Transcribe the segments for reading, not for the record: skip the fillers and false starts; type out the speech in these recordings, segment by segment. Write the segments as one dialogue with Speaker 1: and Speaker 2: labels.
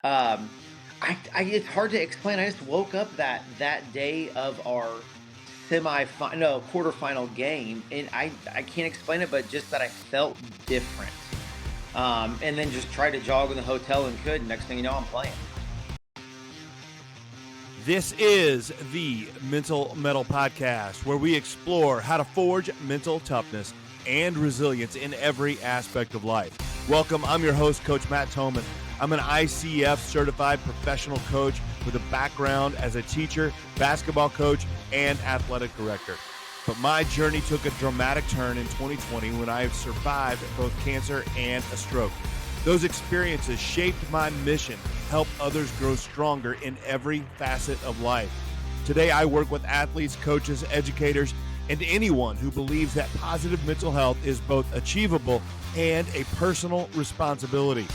Speaker 1: Um, it's hard to explain. I just woke up that day of our quarterfinal game, and I can't explain it, but just that I felt different. And then just tried to jog in the hotel and could. Next thing you know, I'm playing.
Speaker 2: This is the Mental Mettle Podcast, where we explore how to forge mental toughness and resilience in every aspect of life. Welcome, I'm your host, Coach Matt Thomann. I'm an ICF certified professional coach with a background as a teacher, basketball coach, and athletic director. But my journey took a dramatic turn in 2020 when I survived both cancer and a stroke. Those experiences shaped my mission to help others grow stronger in every facet of life. Today, I work with athletes, coaches, educators, and anyone who believes that positive mental health is both achievable and a personal responsibility.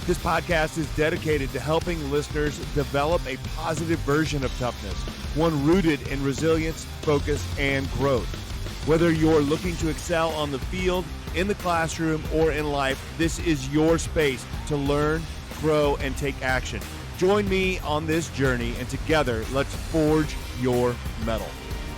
Speaker 2: This podcast is dedicated to helping listeners develop a positive version of toughness, one rooted in resilience, focus, and growth. Whether you're looking to excel on the field, in the classroom, or in life, this is your space to learn, grow, and take action. Join me on this journey, and together, let's forge your mettle.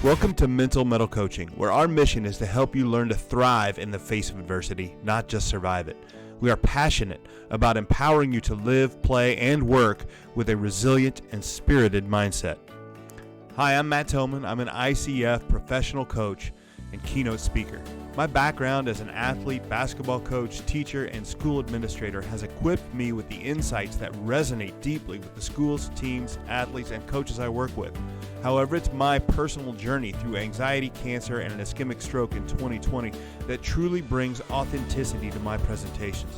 Speaker 2: Welcome to Mental Mettle Coaching, where our mission is to help you learn to thrive in the face of adversity, not just survive it. We are passionate about empowering you to live, play, and work with a resilient and spirited mindset. Hi, I'm Matt Thomann. I'm an ICF professional coach and keynote speaker. My background as an athlete, basketball coach, teacher, and school administrator has equipped me with the insights that resonate deeply with the schools, teams, athletes, and coaches I work with. However, it's my personal journey through anxiety, cancer, and an ischemic stroke in 2020 that truly brings authenticity to my presentations.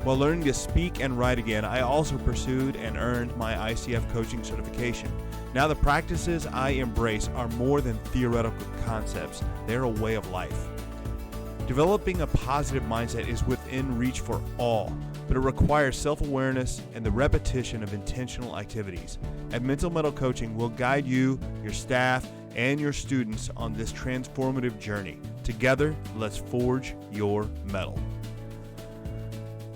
Speaker 2: While learning to speak and write again, I also pursued and earned my ICF coaching certification. Now the practices I embrace are more than theoretical concepts. They're a way of life. Developing a positive mindset is within reach for all, but it requires self-awareness and the repetition of intentional activities. At Mental Mettle Coaching, we'll guide you, your staff, and your students on this transformative journey. Together, let's forge your mettle.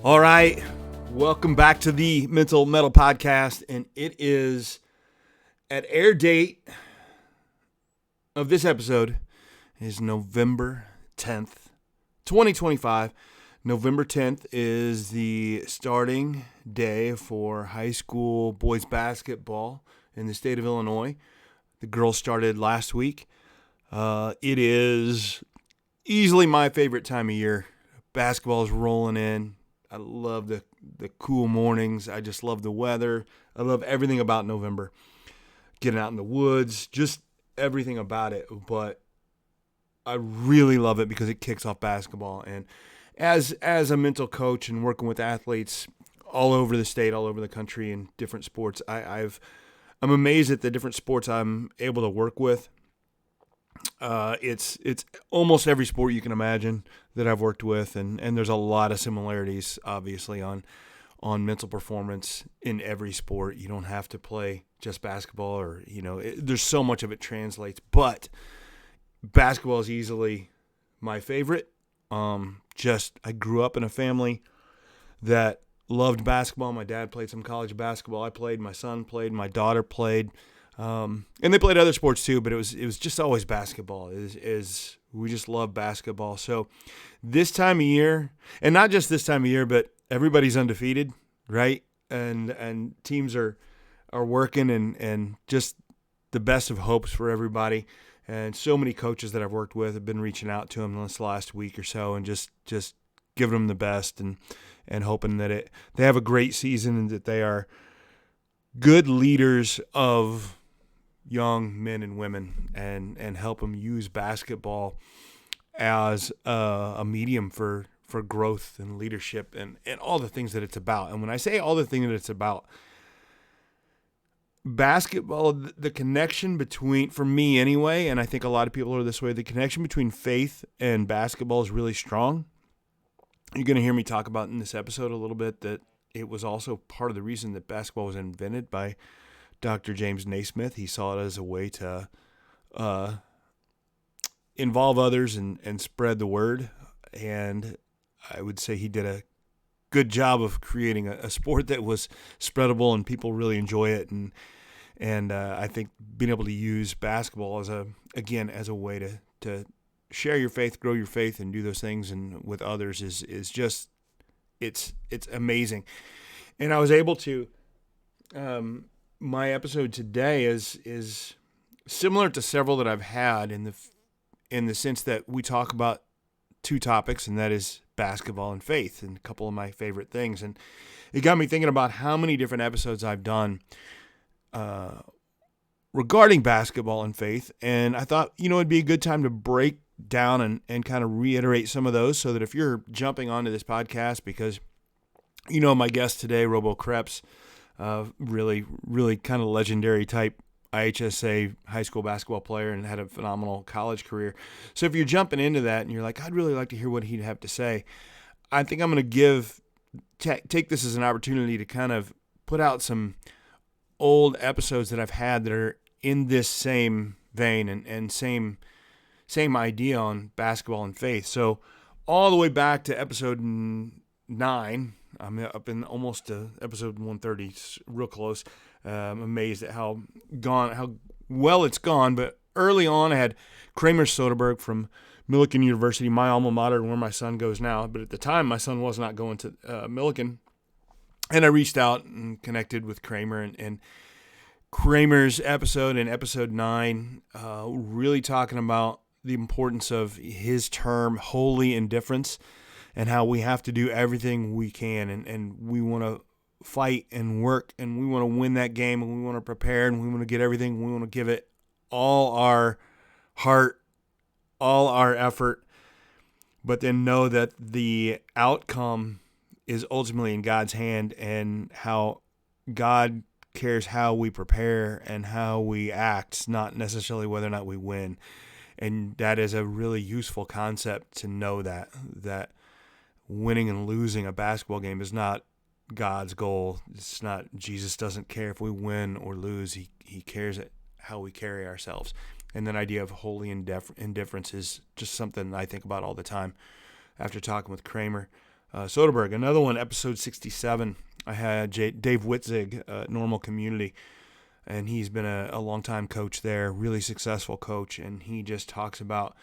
Speaker 2: All right, welcome back to the Mental Mettle Podcast, and it is at air date of this episode is November 10th. 2025. November 10th is the starting day for high school boys basketball in the state of Illinois. The girls started last week. It is easily my favorite time of year. Basketball is rolling in. I love the cool mornings. I just love the weather. I love everything about November. Getting out in the woods, just everything about it. But I really love it because it kicks off basketball. And as a mental coach and working with athletes all over the state, all over the country in different sports, I'm amazed at the different sports I'm able to work with. It's almost every sport you can imagine that I've worked with, and there's a lot of similarities, obviously, on mental performance in every sport. You don't have to play just basketball, or there's so much of it translates, but basketball is easily my favorite. I grew up in a family that loved basketball. My dad played some college basketball. I played. My son played. My daughter played. And they played other sports too, but it was just always basketball. We just love basketball. So this time of year, and not just this time of year, but everybody's undefeated, right? And teams are working, and just the best of hopes for everybody. And so many coaches that I've worked with have been reaching out to them this last week or so, and just giving them the best and hoping that they have a great season and that they are good leaders of young men and women, and help them use basketball as a medium for growth and leadership and all the things that it's about. And when I say all the things that it's about, basketball, the connection between, for me anyway, and I think a lot of people are this way, the connection between faith and basketball is really strong. You're going to hear me talk about in this episode a little bit that it was also part of the reason that basketball was invented by Dr. James Naismith. He saw it as a way to involve others and spread the word. And I would say he did a good job of creating a sport that was spreadable and people really enjoy it. And I think being able to use basketball as a way to share your faith, grow your faith, and do those things and with others is just it's amazing. And I was able to my episode today is similar to several that I've had in the sense that we talk about two topics, and that is basketball and faith, and a couple of my favorite things. And it got me thinking about how many different episodes I've done regarding basketball and faith. And I thought, it'd be a good time to break down and kind of reiterate some of those, so that if you're jumping onto this podcast, because my guest today, Robo Kreps, really, really kind of legendary type IHSA high school basketball player and had a phenomenal college career. So if you're jumping into that and you're like, I'd really like to hear what he'd have to say, I think I'm going to take this as an opportunity to kind of put out some old episodes that I've had that are in this same vein and same idea on basketball and faith. So all the way back to episode 9, I'm up in almost to episode 130, it's real close. I'm amazed at how well it's gone. But early on, I had Kramer Soderberg from Millikan University, my alma mater, and where my son goes now. But at the time, my son was not going to Millikan. And I reached out and connected with Kramer. And Kramer's episode in episode 9, really talking about the importance of his term, holy indifference, and how we have to do everything we can. And we want to fight and work, and we want to win that game, and we want to prepare, and we want to get everything. We want to give it all our heart, all our effort, but then know that the outcome is ultimately in God's hand, and how God cares how we prepare and how we act, not necessarily whether or not we win. And that is a really useful concept to know, that winning and losing a basketball game is not God's goal. It's not, Jesus doesn't care if we win or lose. He cares at how we carry ourselves. And that idea of holy indifference is just something I think about all the time after talking with Kramer Soderberg. Another one, episode 67, I had Dave Witzig, Normal Community, and he's been a longtime coach there, really successful coach, and he just talks about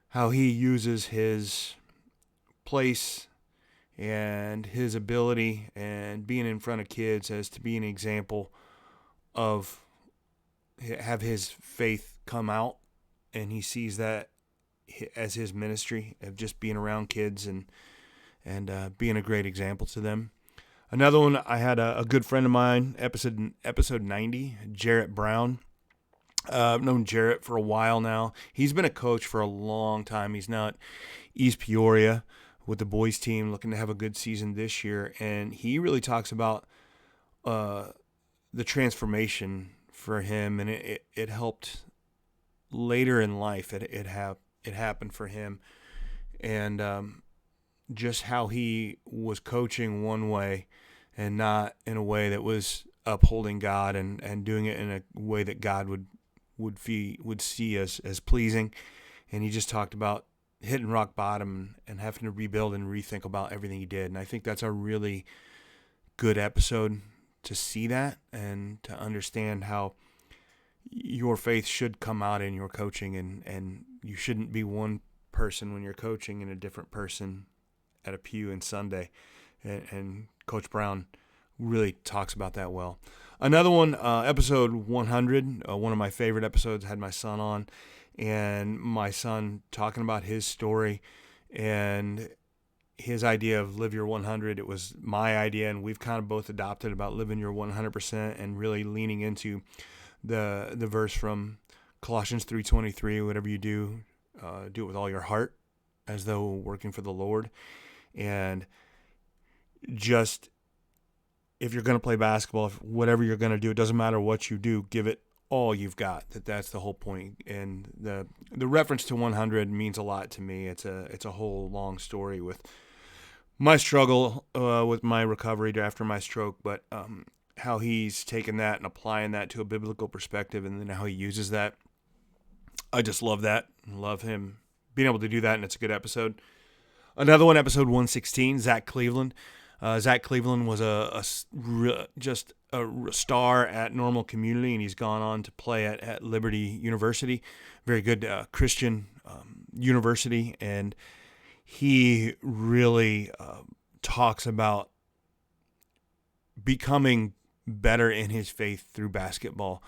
Speaker 2: how he uses his place and his ability and being in front of kids as to be an example of have his faith come out, and he sees that as his ministry of just being around kids and being a great example to them. Another one, I had a good friend of mine, episode 90, Jarrett Brown. I've known Jarrett for a while now. He's been a coach for a long time. He's now at East Peoria with the boys team, looking to have a good season this year. And he really talks about the transformation for him, and it helped later in life. It happened for him, and just how he was coaching one way and not in a way that was upholding God and doing it in a way that God would see as pleasing. And he just talked about hitting rock bottom and having to rebuild and rethink about everything he did. And I think that's a really good episode to see that and to understand how your faith should come out in your coaching, and you shouldn't be one person when you're coaching and a different person at a pew on Sunday. And Coach Brown really talks about that well. Another one, episode 100, one of my favorite episodes, had my son on, and my son talking about his story and his idea of live your 100. It was my idea, and we've kind of both adopted about living your 100% and really leaning into the verse from Colossians 3:23, whatever you do, do it with all your heart as though working for the Lord. And just, if you're going to play basketball, whatever you're going to do, it doesn't matter what you do, give it all you've got. That's the whole point. And the reference to 100 means a lot to me. It's a whole long story with my struggle with my recovery after my stroke, but how he's taken that and applying that to a biblical perspective, and then how he uses that. I just love that. Love him being able to do that, and it's a good episode. Another one, episode 116, Zach Cleveland. Zach Cleveland was just a star at Normal Community, and he's gone on to play at Liberty University, very good Christian university, and he really talks about becoming better in his faith through basketball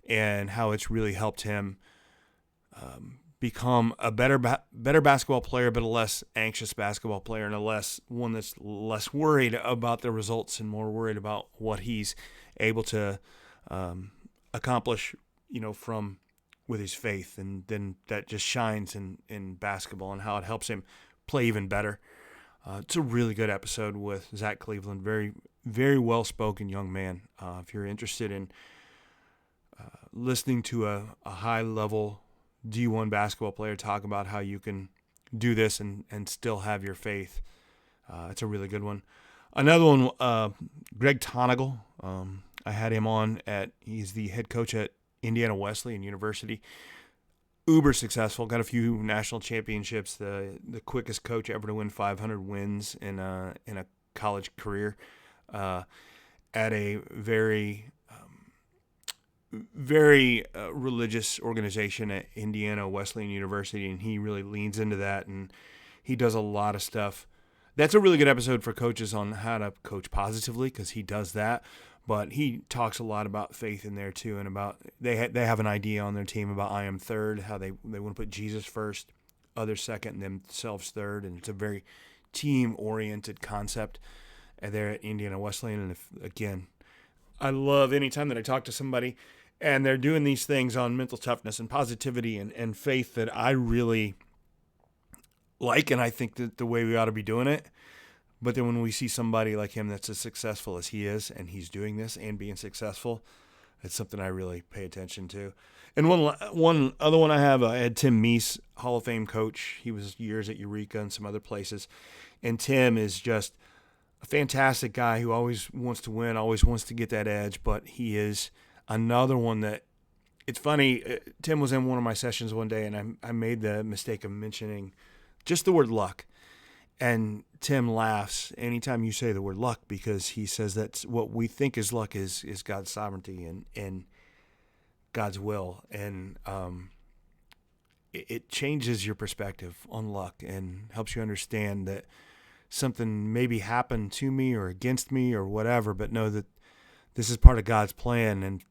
Speaker 2: and how it's really helped him become a better basketball player, but a less anxious basketball player, and one that's less worried about the results and more worried about what he's able to accomplish, with his faith, and then that just shines in basketball and how it helps him play even better. It's a really good episode with Zach Cleveland, very, very well-spoken young man. If you're interested in listening to a high-level D1 basketball player talk about how you can do this and still have your faith, it's a really good one. Another one, Greg Tonagel. I had him on he's the head coach at Indiana Wesleyan University. Uber successful, got a few national championships, the quickest coach ever to win 500 wins in a college career, at a very religious organization at Indiana Wesleyan University, and he really leans into that, and he does a lot of stuff. That's a really good episode for coaches on how to coach positively, because he does that. But he talks a lot about faith in there too, and about they have an idea on their team about I am third, how they want to put Jesus first, others second, and themselves third, and it's a very team-oriented concept there at Indiana Wesleyan. And again, I love any time that I talk to somebody and they're doing these things on mental toughness and positivity and faith that I really like, and I think that the way we ought to be doing it. But then when we see somebody like him that's as successful as he is, and he's doing this and being successful, it's something I really pay attention to. And one other one I had Tim Meese, Hall of Fame coach. He was years at Eureka and some other places. And Tim is just a fantastic guy who always wants to win, always wants to get that edge. But he is another one that, it's funny, Tim was in one of my sessions one day, and I made the mistake of mentioning just the word luck. And Tim laughs anytime you say the word luck, because he says that's what we think is luck is God's sovereignty and God's will. And it changes your perspective on luck and helps you understand that something maybe happened to me or against me or whatever, but know that this is part of God's plan. And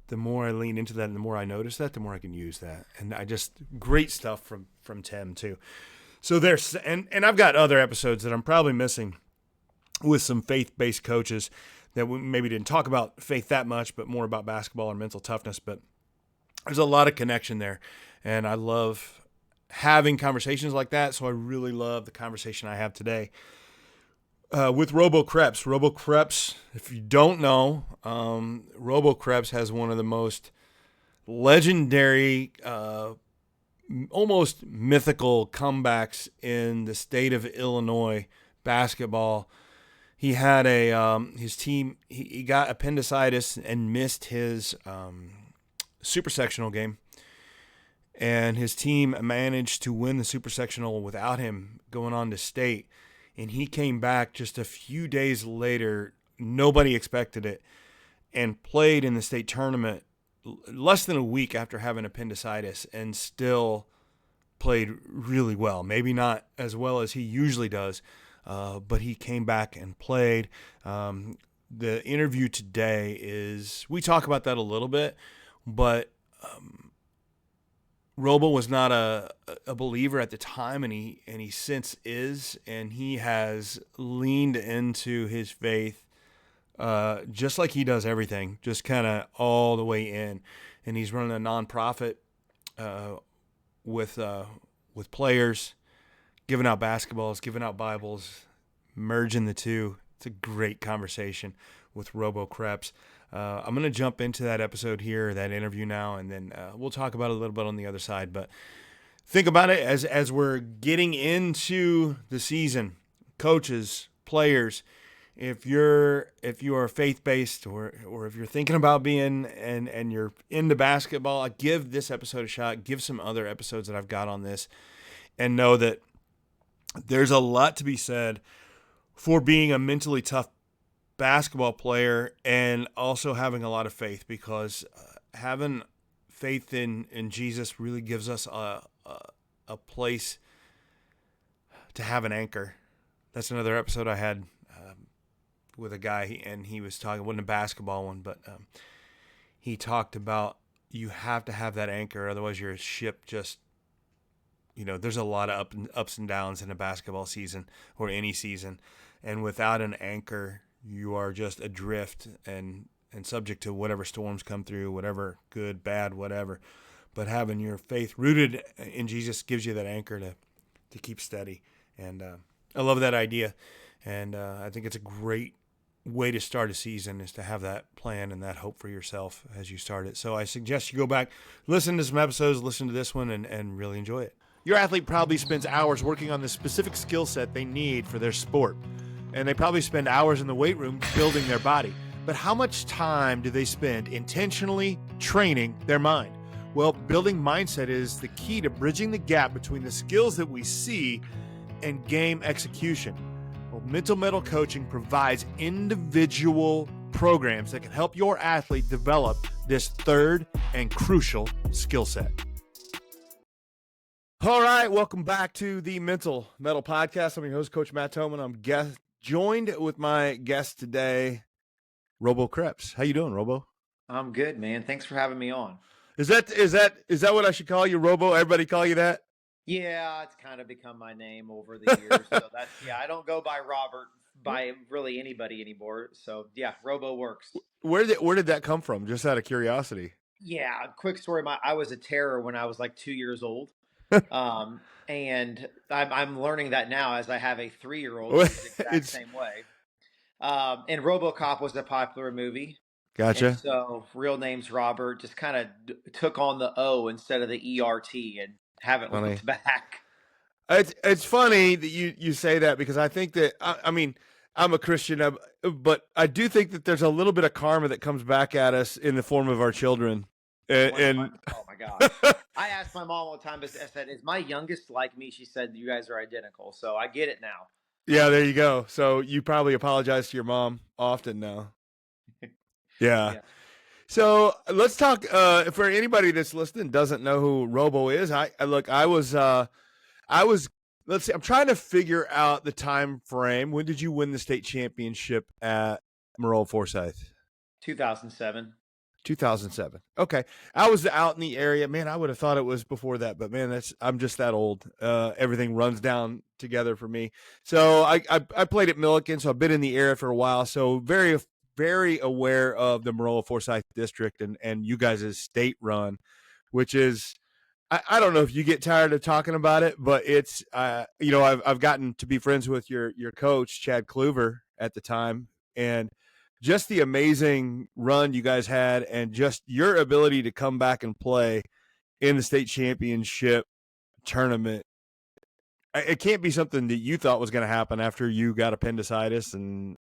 Speaker 2: the more I lean into that and the more I notice that, the more I can use that. And great stuff from Tim too. So there's, and I've got other episodes that I'm probably missing with some faith-based coaches that we maybe didn't talk about faith that much, but more about basketball or mental toughness. But there's a lot of connection there, and I love having conversations like that. So I really love the conversation I have today with Robo Kreps. Robo Kreps, if you don't know, Robo Kreps has one of the most legendary almost mythical comebacks in the state of Illinois basketball. He had his team, he got appendicitis and missed his super sectional game. And his team managed to win the super sectional without him going on to state. And he came back just a few days later, nobody expected it, and played in the state tournament less than a week after having appendicitis, and still played really well. Maybe not as well as he usually does, but he came back and played. The interview today we talk about that a little bit, but Robo was not a believer at the time, and he since is, and he has leaned into his faith just like he does everything, just kind of all the way in. And he's running a nonprofit with players, giving out basketballs, giving out Bibles, merging the two. It's a great conversation with Robo Kreps. I'm going to jump into that episode here, that interview now, and then we'll talk about it a little bit on the other side. But think about it as we're getting into the season, coaches, players. If you are faith-based or if you're thinking about being and you're into basketball, give this episode a shot. Give some other episodes that I've got on this, and know that there's a lot to be said for being a mentally tough basketball player and also having a lot of faith, because having faith in Jesus really gives us a place to have an anchor. That's another episode I had with a guy, and he was talking, it wasn't a basketball one, but he talked about you have to have that anchor, otherwise your ship just, there's a lot of ups and downs in a basketball season or any season, and without an anchor, you are just adrift and subject to whatever storms come through, whatever good, bad, whatever. But having your faith rooted in Jesus gives you that anchor to keep steady. And I love that idea. And I think it's a great way to start a season, is to have that plan and that hope for yourself as you start it. So I suggest you go back, listen to some episodes, listen to this one, and really enjoy it. Your athlete probably spends hours working on the specific skill set they need for their sport. And they probably spend hours in the weight room building their body. But how much time do they spend intentionally training their mind? Well, building mindset is the key to bridging the gap between the skills that we see and game execution. Well, Mental Mettle Coaching provides individual programs that can help your athlete develop this third and crucial skill set. All right, welcome back to the Mental Mettle Podcast. I'm your host, Coach Matt Thomann. I'm joined with my guest today, Robo Kreps. How you doing, Robo?
Speaker 1: I'm good, man. Thanks for having me on.
Speaker 2: Is that what I should call you, Robo? Everybody call you that?
Speaker 1: Yeah, it's kind of become my name over the years. So I don't go by Robert, by really anybody anymore. So yeah, Robo works.
Speaker 2: Where did that come from? Just out of curiosity.
Speaker 1: Yeah, quick story. I was a terror when I was like 2 years old. And I'm learning that now as I have a 3-year-old the exact same way. And RoboCop was a popular movie.
Speaker 2: Gotcha.
Speaker 1: And so real name's Robert, just kind of took on the O instead of the ERT, and haven't looked back.
Speaker 2: It's funny that you say that, because I think that, I mean, I'm a Christian, but I do think that there's a little bit of karma that comes back at us in the form of our children. And
Speaker 1: oh my gosh. I asked my mom all the time, I said, is my youngest like me? She said, you guys are identical. So I get it now.
Speaker 2: Yeah, there you go. So you probably apologize to your mom often now. Yeah. So let's talk, for anybody that's listening doesn't know who Robo is. Let's see, I'm trying to figure out the time frame. When did you win the state championship at Maroa Forsyth?
Speaker 1: 2007.
Speaker 2: 2007. Okay. I was out in the area. Man, I would have thought it was before that, but man, I'm just that old. Everything runs down together for me. So I played at Milliken, so I've been in the area for a while. So very, very aware of the Maroa Forsyth district and you guys' state run, which is, I don't know if you get tired of talking about it, but it's, I've gotten to be friends with your coach, Chad Kluver, at the time, and just the amazing run you guys had, and just your ability to come back and play in the state championship tournament. It can't be something that you thought was going to happen after you got appendicitis and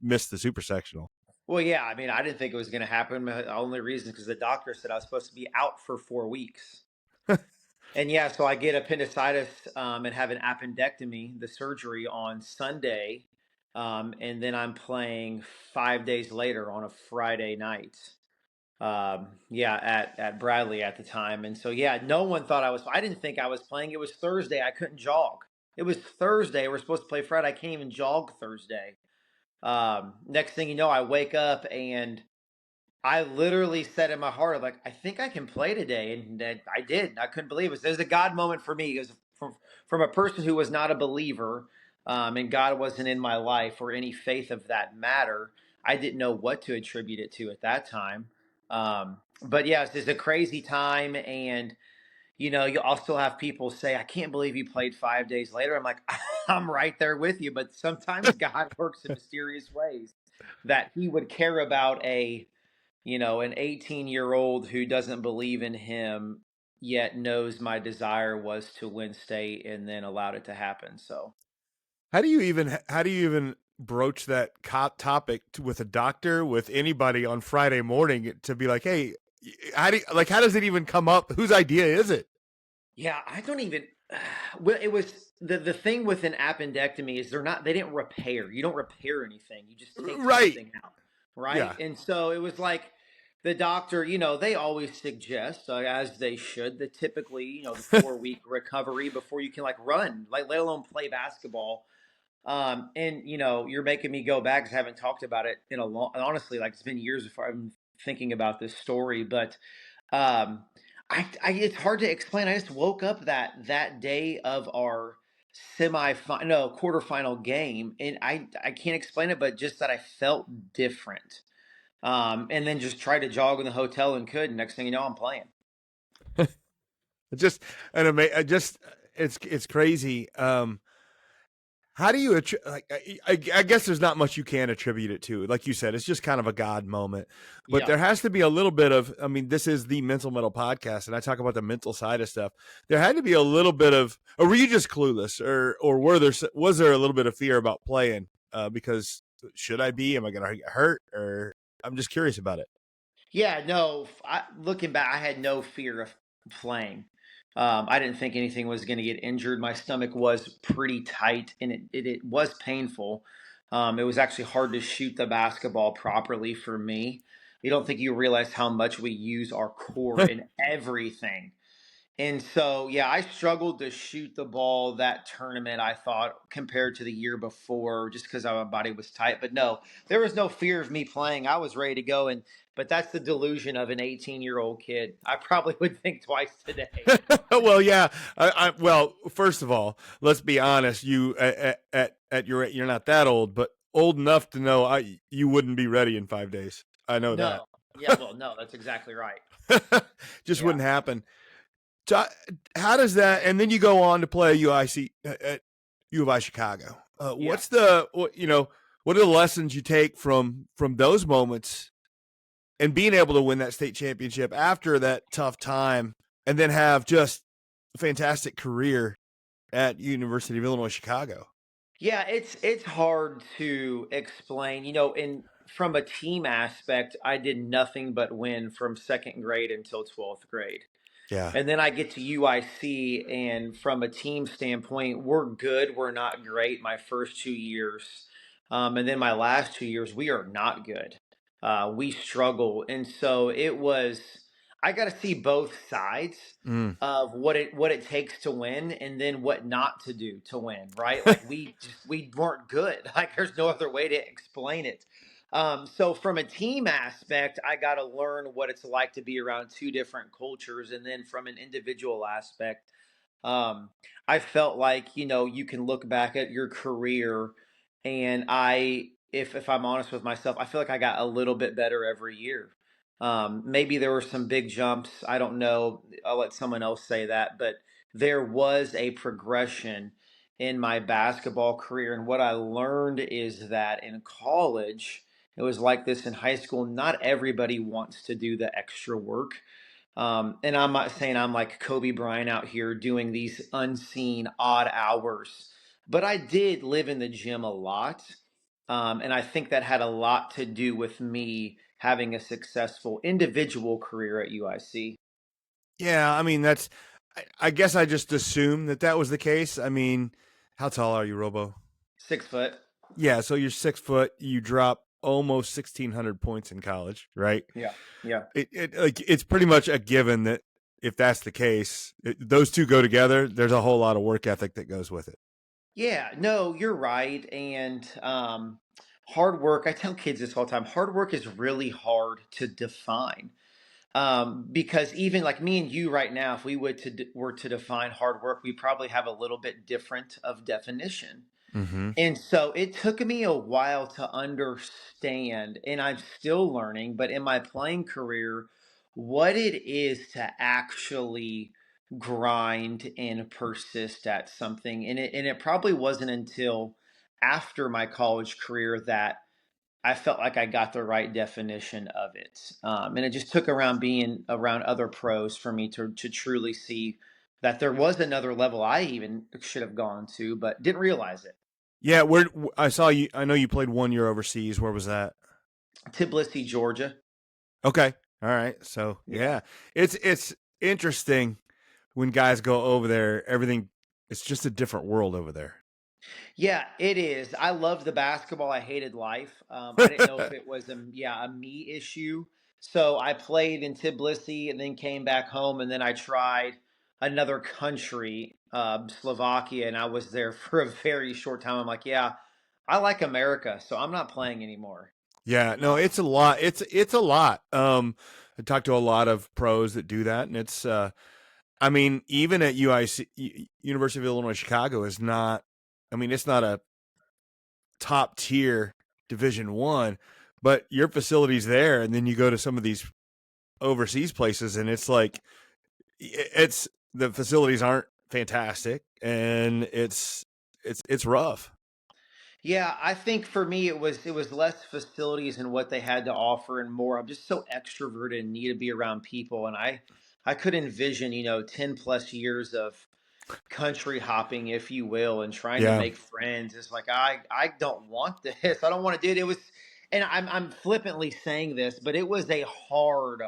Speaker 2: missed the super sectional.
Speaker 1: Well, yeah, I mean, I didn't think it was going to happen. The only reason is because the doctor said I was supposed to be out for 4 weeks. And yeah, so I get appendicitis and have an appendectomy, the surgery, on Sunday. And then I'm playing 5 days later on a Friday night. At Bradley at the time. And so, yeah, no one thought I didn't think I was playing. It was Thursday. I couldn't jog. It was Thursday. We're supposed to play Friday. I can't even jog Thursday. Next thing you know, I wake up and I literally said in my heart, like, I think I can play today. And I did. I couldn't believe it. There's a God moment for me. It was from a person who was not a believer, and God wasn't in my life or any faith of that matter. I didn't know what to attribute it to at that time. But yeah, it's a crazy time. And, I'll still have people say, I can't believe you played 5 days later. I'm like, I'm right there with you. But sometimes God works in mysterious ways that he would care about an 18-year-old who doesn't believe in him, yet knows my desire was to win state, and then allowed it to happen. So
Speaker 2: how do you even broach that topic with a doctor, with anybody on Friday morning, to be like, hey, how does it even come up? Whose idea is it?
Speaker 1: Yeah, I don't even, Well, it was the thing with an appendectomy is they didn't repair. You don't repair anything. You just take
Speaker 2: Right.
Speaker 1: something out, right?
Speaker 2: Yeah.
Speaker 1: And so it was like the doctor, they always suggest, as they should, the typically, the 4 week recovery before you can like run, like let alone play basketball. And you're making me go back because I haven't talked about it in a long. Honestly, like it's been years before I've been thinking about this story, but um, it's hard to explain. I just woke up that day of our quarterfinal game, and I can't explain it, but just that I felt different. And then just tried to jog in the hotel and could. And next thing you know, I'm playing.
Speaker 2: Just just it's crazy. How do you like? I guess there's not much you can attribute it to. Like you said, it's just kind of a God moment. But
Speaker 1: Yeah.
Speaker 2: there has to be a little bit of. I mean, this is the Mental Metal Podcast, and I talk about the mental side of stuff. There had to be a little bit of, or were you just clueless, or was there a little bit of fear about playing? Because should I be? Am I going to get hurt? Or I'm just curious about it.
Speaker 1: Yeah, no. Looking back, I had no fear of playing. I didn't think anything was going to get injured. My stomach was pretty tight, and it was painful. It was actually hard to shoot the basketball properly for me. You don't think you realize how much we use our core in everything. And so, yeah, I struggled to shoot the ball that tournament, I thought, compared to the year before, just because my body was tight. But no, there was no fear of me playing. I was ready to go. But that's the delusion of an 18-year-old kid. I probably would think twice today.
Speaker 2: Well, yeah. Well, first of all, let's be honest. You at your you're not that old, but old enough to know you wouldn't be ready in 5 days. I know that.
Speaker 1: No. Yeah, well, no, that's exactly right.
Speaker 2: Just
Speaker 1: Yeah.
Speaker 2: wouldn't happen. So, how does that? And then you go on to play UIC at U of I Chicago.
Speaker 1: Yeah.
Speaker 2: What are the lessons you take from those moments and being able to win that state championship after that tough time, and then have just a fantastic career at University of Illinois Chicago?
Speaker 1: Yeah, it's hard to explain. In from a team aspect, I did nothing but win from second grade until 12th grade.
Speaker 2: Yeah.
Speaker 1: And then I get to UIC, and from a team standpoint, we're good. We're not great my first 2 years. And then my last 2 years, we are not good. We struggle. And so I got to see both sides
Speaker 2: Mm.
Speaker 1: of what it takes to win, and then what not to do to win, right? Like we weren't good. Like there's no other way to explain it. So from a team aspect, I got to learn what it's like to be around two different cultures. And then from an individual aspect, um, I felt like, you can look back at your career, and if I'm honest with myself, I feel like I got a little bit better every year. Maybe there were some big jumps. I don't know. I'll let someone else say that, but there was a progression in my basketball career. And what I learned is that in college, it was like this in high school. Not everybody wants to do the extra work. And I'm not saying I'm like Kobe Bryant out here doing these unseen odd hours, but I did live in the gym a lot. And I think that had a lot to do with me having a successful individual career at UIC.
Speaker 2: Yeah. I mean, I guess I just assumed that was the case. I mean, how tall are you, Robo?
Speaker 1: 6 foot.
Speaker 2: Yeah. So you're 6 foot. You drop almost 1,600 points in college, right?
Speaker 1: Yeah. Yeah.
Speaker 2: It's pretty much a given that if that's the case, those two go together. There's a whole lot of work ethic that goes with it.
Speaker 1: Yeah, no, you're right. And hard work, I tell kids this all the time, hard work is really hard to define. Because even like me and you right now, if we were to define hard work, we probably have a little bit different of definition.
Speaker 2: Mm-hmm.
Speaker 1: And so it took me a while to understand, and I'm still learning, but in my playing career, what it is to actually grind and persist at something. And it probably wasn't until after my college career that I felt like I got the right definition of it. And it just took around being around other pros for me to truly see that there was another level I even should have gone to, but didn't realize it.
Speaker 2: Yeah, I saw you. I know you played 1 year overseas. Where was that?
Speaker 1: Tbilisi, Georgia.
Speaker 2: Okay, all right. So
Speaker 1: Yeah.
Speaker 2: yeah, it's interesting when guys go over there. Everything it's just a different world over there.
Speaker 1: Yeah, it is. I loved the basketball. I hated life. I didn't know if it was a me issue. So I played in Tbilisi and then came back home, and then I tried another country, Slovakia, and I was there for a very short time. I'm like, yeah, I like America, so I'm not playing anymore.
Speaker 2: Yeah, no, it's a lot. It's a lot. I talked to a lot of pros that do that, and it's I mean, even at University of Illinois Chicago is not. I mean, it's not a top tier Division 1, but your facility's there, and then you go to some of these overseas places, and it's like it's the facilities aren't fantastic, and it's rough.
Speaker 1: Yeah, I think for me it was less facilities and what they had to offer and more. I'm just so extroverted and need to be around people, and I could envision 10 plus years of country hopping, if you will, and trying to
Speaker 2: Yeah.
Speaker 1: make friends. It's like I don't want this. I don't want to do it. It was, and I'm flippantly saying this, but it was a hard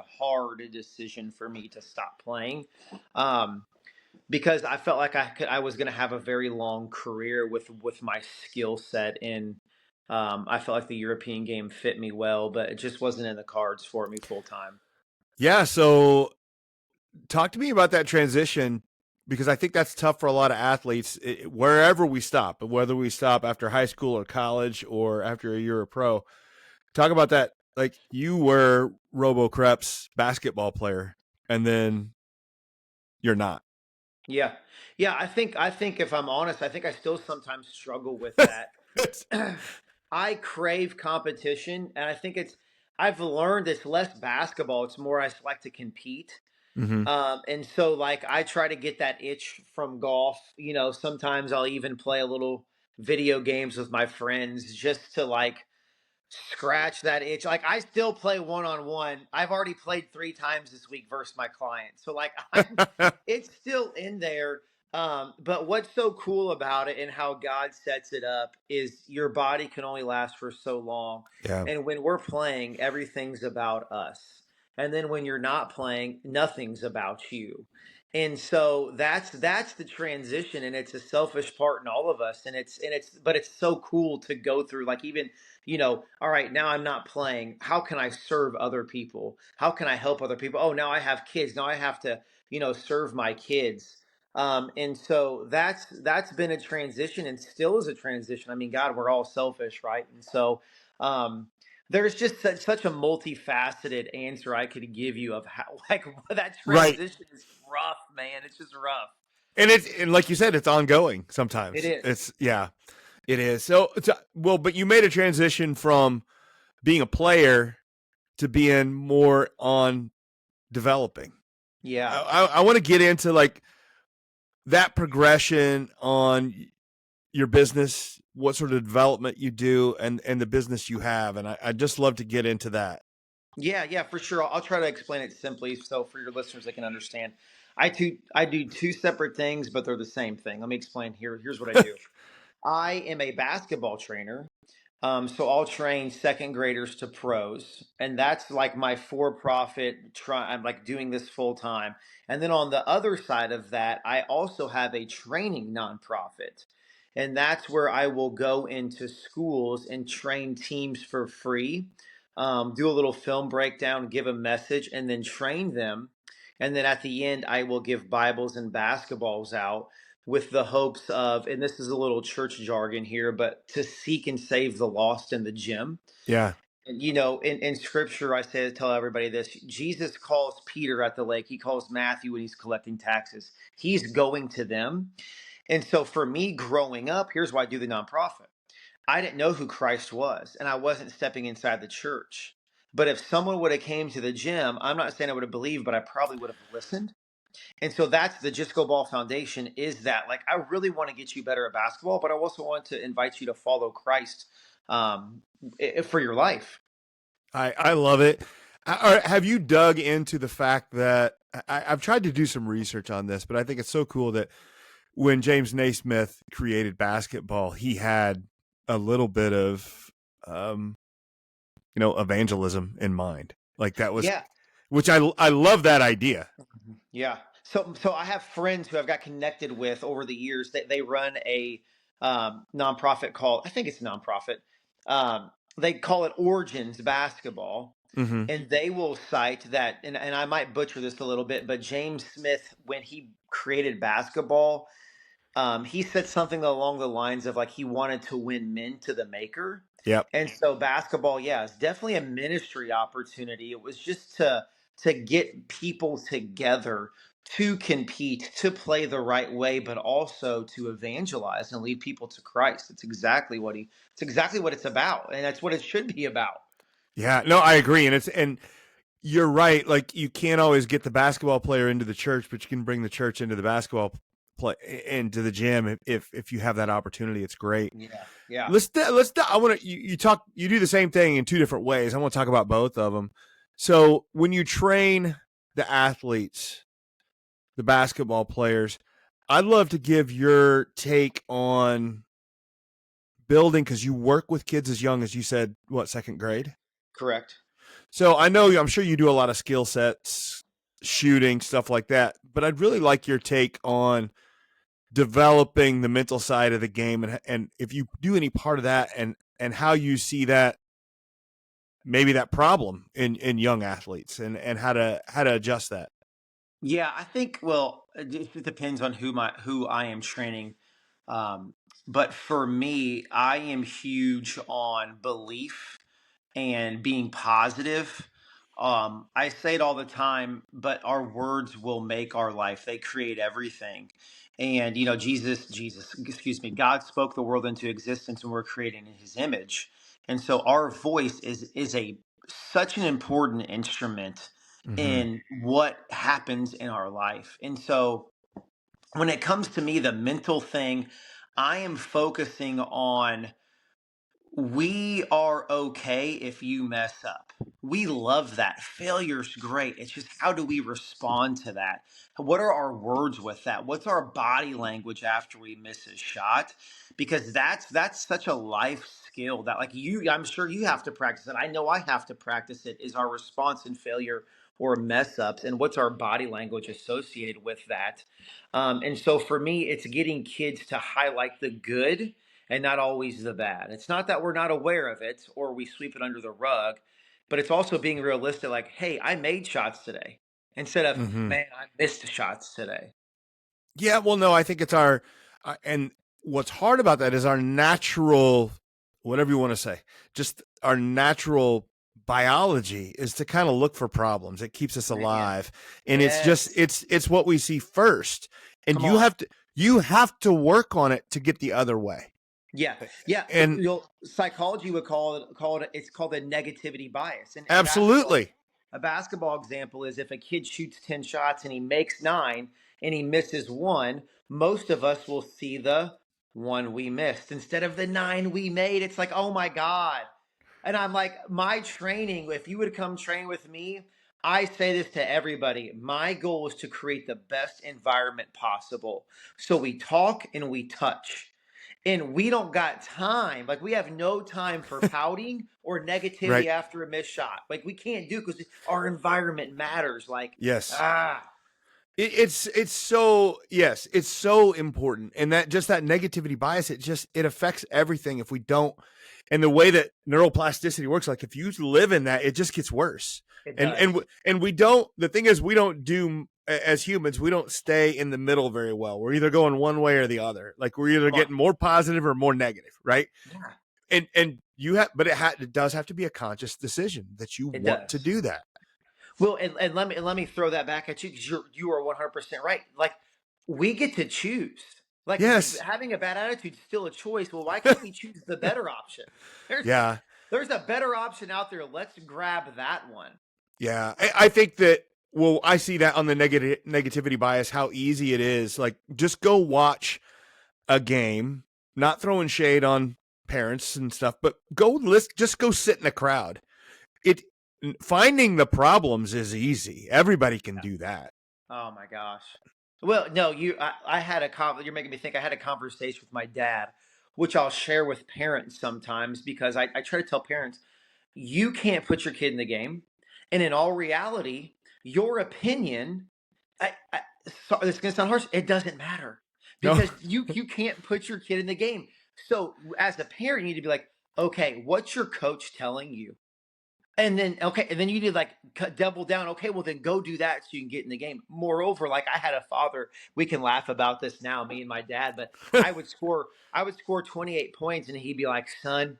Speaker 1: decision for me to stop playing. Um, because I felt like I was going to have a very long career with my skill set, and I felt like the European game fit me well, but it just wasn't in the cards for me full time.
Speaker 2: Yeah, so talk to me about that transition, because I think that's tough for a lot of athletes wherever we stop, whether we stop after high school or college or after a year of pro. Talk about that. Like, you were Robo Kreps basketball player, and then you're not.
Speaker 1: Yeah, yeah. I think if I'm honest, I think I still sometimes struggle with that. I crave competition, and I think I've learned it's less basketball. It's more I just like to compete.
Speaker 2: Mm-hmm.
Speaker 1: And so like I try to get that itch from golf. Sometimes I'll even play a little video games with my friends just to like scratch that itch. Like I still play one on one. I've already played 3 times this week versus my client. So like it's still in there. But what's so cool about it and how God sets it up is your body can only last for so long.
Speaker 2: Yeah.
Speaker 1: And when we're playing, everything's about us. And then when you're not playing, nothing's about you. And so that's the transition, and it's a selfish part in all of us, and it's but it's so cool to go through, like, even all right, now I'm not playing. How can I serve other people? How can I help other people? Oh, now I have kids. Now I have to, serve my kids. And so that's been a transition and still is a transition. I mean, God, we're all selfish, right? And so there's just such a multifaceted answer I could give you of how like that
Speaker 2: Right.
Speaker 1: transition is rough, man. It's just rough.
Speaker 2: And like you said, it's ongoing
Speaker 1: It
Speaker 2: sometimes.
Speaker 1: is.
Speaker 2: It is. So well, but you made a transition from being a player to being more on developing.
Speaker 1: Yeah.
Speaker 2: I want to get into like that progression on your business, what sort of development you do, and the business you have, and I just love to get into that.
Speaker 1: Yeah, for sure. I'll try to explain it simply so for your listeners they can understand. I do two separate things, but they're the same thing. Let me explain here. Here's what I do. I am a basketball trainer. So I'll train second graders to pros, and that's like my for-profit. I'm like doing this full time, and then on the other side of that, I also have a training nonprofit, and that's where I will go into schools and train teams for free, do a little film breakdown, give a message, and then train them. And then at the end, I will give Bibles and basketballs out with the hopes of, and this is a little church jargon here, but to seek and save the lost in the gym.
Speaker 2: Yeah.
Speaker 1: And in scripture, tell everybody this: Jesus calls Peter at the lake. He calls Matthew when he's collecting taxes. He's going to them. And so for me growing up, here's why I do the nonprofit. I didn't know who Christ was, and I wasn't stepping inside the church. But if someone would have came to the gym, I'm not saying I would have believed, but I probably would have listened. And so that's the Just Go Ball Foundation, is that like I really want to get you better at basketball, but I also want to invite you to follow Christ um, for your life.
Speaker 2: I love it. Have you dug into the fact that I've tried to do some research on this, but I think it's so cool that when James Naismith created basketball, he had a little bit of, evangelism in mind. Like that was,
Speaker 1: Yeah.
Speaker 2: which I love that idea.
Speaker 1: Yeah. So I have friends who I've got connected with over the years. They run a nonprofit called, I think it's a nonprofit. They call it Origins Basketball.
Speaker 2: Mm-hmm.
Speaker 1: And they will cite that, and I might butcher this a little bit, but James Smith, when he created basketball, he said something along the lines of like he wanted to win men to the maker.
Speaker 2: Yep.
Speaker 1: And so basketball, yeah, it's definitely a ministry opportunity. It was just to get people together to compete, to play the right way, but also to evangelize and lead people to Christ. It's exactly what it's about. And that's what it should be about.
Speaker 2: Yeah. No, I agree. And you're right. Like you can't always get the basketball player into the church, but you can bring the church into the basketball play into the gym if you have that opportunity. It's great.
Speaker 1: Yeah. Yeah.
Speaker 2: I want to you do the same thing in two different ways. I want to talk about both of them. So when you train the athletes, the basketball players, I'd love to give your take on building, because you work with kids as young as you said, what, second grade?
Speaker 1: Correct.
Speaker 2: So I'm sure you do a lot of skill sets, shooting, stuff like that. But I'd really like your take on developing the mental side of the game, and if you do any part of that, and how you see that, maybe that problem in young athletes, and how to adjust that.
Speaker 1: Yeah, I think, well, it depends on who I am training. Um, but for me, I am huge on belief and being positive. I say it all the time, but our words will make our life. They create everything. And excuse me, God spoke the world into existence, and we're created in His image. And so our voice is a such an important instrument
Speaker 2: Mm-hmm.
Speaker 1: in what happens in our life. And so when it comes to me, the mental thing, I am focusing on, we are okay if you mess up. We love that. Failure's great. It's just, how do we respond to that? What are our words with that? What's our body language after we miss a shot? Because that's such a life skill that, like, I'm sure you have to practice it. I know I have to practice it, is our response in failure or mess ups, and what's our body language associated with that. And so for me, it's getting kids to highlight the good and not always the bad. It's not that we're not aware of it or we sweep it under the rug, but it's also being realistic, like, hey, I made shots today, instead of,
Speaker 2: Mm-hmm.
Speaker 1: man, I missed shots today.
Speaker 2: Yeah, well, no, I think it's our, and what's hard about that is our natural, whatever you want to say, just our natural biology is to kind of look for problems. It keeps us
Speaker 1: Man,
Speaker 2: alive, and it's just
Speaker 1: yes.
Speaker 2: it's what we see first, and
Speaker 1: Come on.
Speaker 2: you have to work on it to get the other way.
Speaker 1: Yeah, yeah.
Speaker 2: And
Speaker 1: Psychology would call it. It's called a negativity bias. And
Speaker 2: absolutely,
Speaker 1: a basketball example is, if a kid shoots 10 shots and he makes 9 and he misses one, most of us will see the one we missed instead of the 9 we made. It's like, oh my god. And I'm like, my training, if you would come train with me, I say this to everybody. My goal is to create the best environment possible. So we talk and we touch. And we don't got time. Like, we have no time for pouting or negativity
Speaker 2: right?
Speaker 1: after a missed shot. Like, we can't do, because our environment matters. Like,
Speaker 2: Yes.
Speaker 1: ah,
Speaker 2: It's so, yes, it's so important, and that just that negativity bias, it affects everything if we don't. And the way that neuroplasticity works, like if you live in that, it just gets worse.
Speaker 1: it
Speaker 2: And
Speaker 1: does.
Speaker 2: we don't. The thing is, we don't do, as humans, we don't stay in the middle very well. We're either going one way or the other. Like we're either
Speaker 1: Come on.
Speaker 2: getting more positive or more negative, right?
Speaker 1: Yeah,
Speaker 2: And you have, but it does have to be a conscious decision that you
Speaker 1: it
Speaker 2: want to
Speaker 1: does.
Speaker 2: do that.
Speaker 1: Well, and let me throw that back at you, because you are 100% right. Like, we get to choose. Like,
Speaker 2: Yes.
Speaker 1: having a bad attitude is still a choice. Well, why can't we choose the better option? There's
Speaker 2: Yeah.
Speaker 1: there's a better option out there. Let's grab that one.
Speaker 2: Yeah, I think that. Well, I see that on the negativity bias, how easy it is. Like, just go watch a game, not throwing shade on parents and stuff, but just go sit in a crowd. It Finding the problems is easy. Everybody can do that.
Speaker 1: Oh my gosh. Well, no, I had you're making me think. I had a conversation with my dad, which I'll share with parents sometimes, because I try to tell parents, you can't put your kid in the game. And in all reality, your opinion, so it's going to sound harsh. It doesn't matter
Speaker 2: No.
Speaker 1: because you can't put your kid in the game. So as a parent, you need to be like, okay, what's your coach telling you? And then, okay, and then you need to like double down. Okay, well then go do that so you can get in the game. Moreover, like I had a father, we can laugh about this now, me and my dad, but I would score 28 points and he'd be like, son,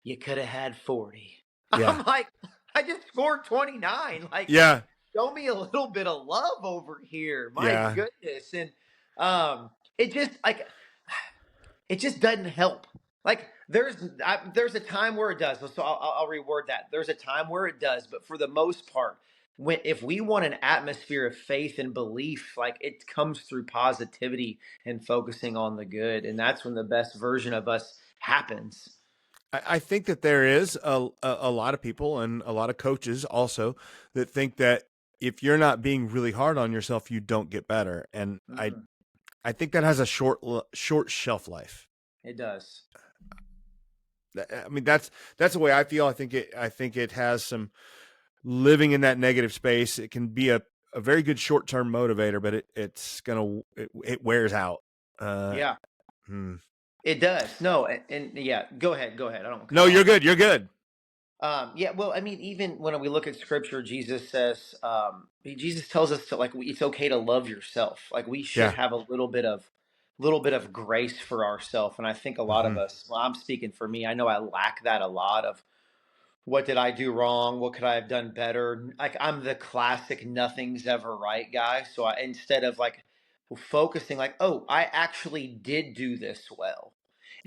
Speaker 1: you could have had 40.
Speaker 2: Yeah.
Speaker 1: I'm like, I just scored 29. Like,
Speaker 2: Yeah.
Speaker 1: show me a little bit of love over here. My
Speaker 2: Yeah.
Speaker 1: goodness. And it just like it just doesn't help. Like there's a time where it does. So I'll reword that. There's a time where it does, but for the most part, when if we want an atmosphere of faith and belief, like it comes through positivity and focusing on the good, and that's when the best version of us happens.
Speaker 2: I think that there is a lot of people and a lot of coaches also that think that if you're not being really hard on yourself, you don't get better. And
Speaker 1: Mm-mm.
Speaker 2: I think that has a short shelf life.
Speaker 1: It does.
Speaker 2: I mean, that's the way I feel. I think it has some living in that negative space. It can be a very good short-term motivator, but it wears out.
Speaker 1: Yeah,
Speaker 2: Hmm.
Speaker 1: it does. No, and yeah, go ahead. Go ahead. I don't
Speaker 2: No,
Speaker 1: cut
Speaker 2: you're
Speaker 1: off.
Speaker 2: good. You're good.
Speaker 1: Yeah, well, I mean, even when we look at scripture, Jesus says, Jesus tells us to like it's okay to love yourself. Like we should
Speaker 2: Yeah.
Speaker 1: have a little bit of grace for ourselves. And I think a lot of
Speaker 2: Hmm.
Speaker 1: us, well, I'm speaking for me. I know I lack that a lot of what did I do wrong? What could I have done better? Like I'm the classic nothing's ever right guy. So instead of like focusing like, oh, I actually did do this well.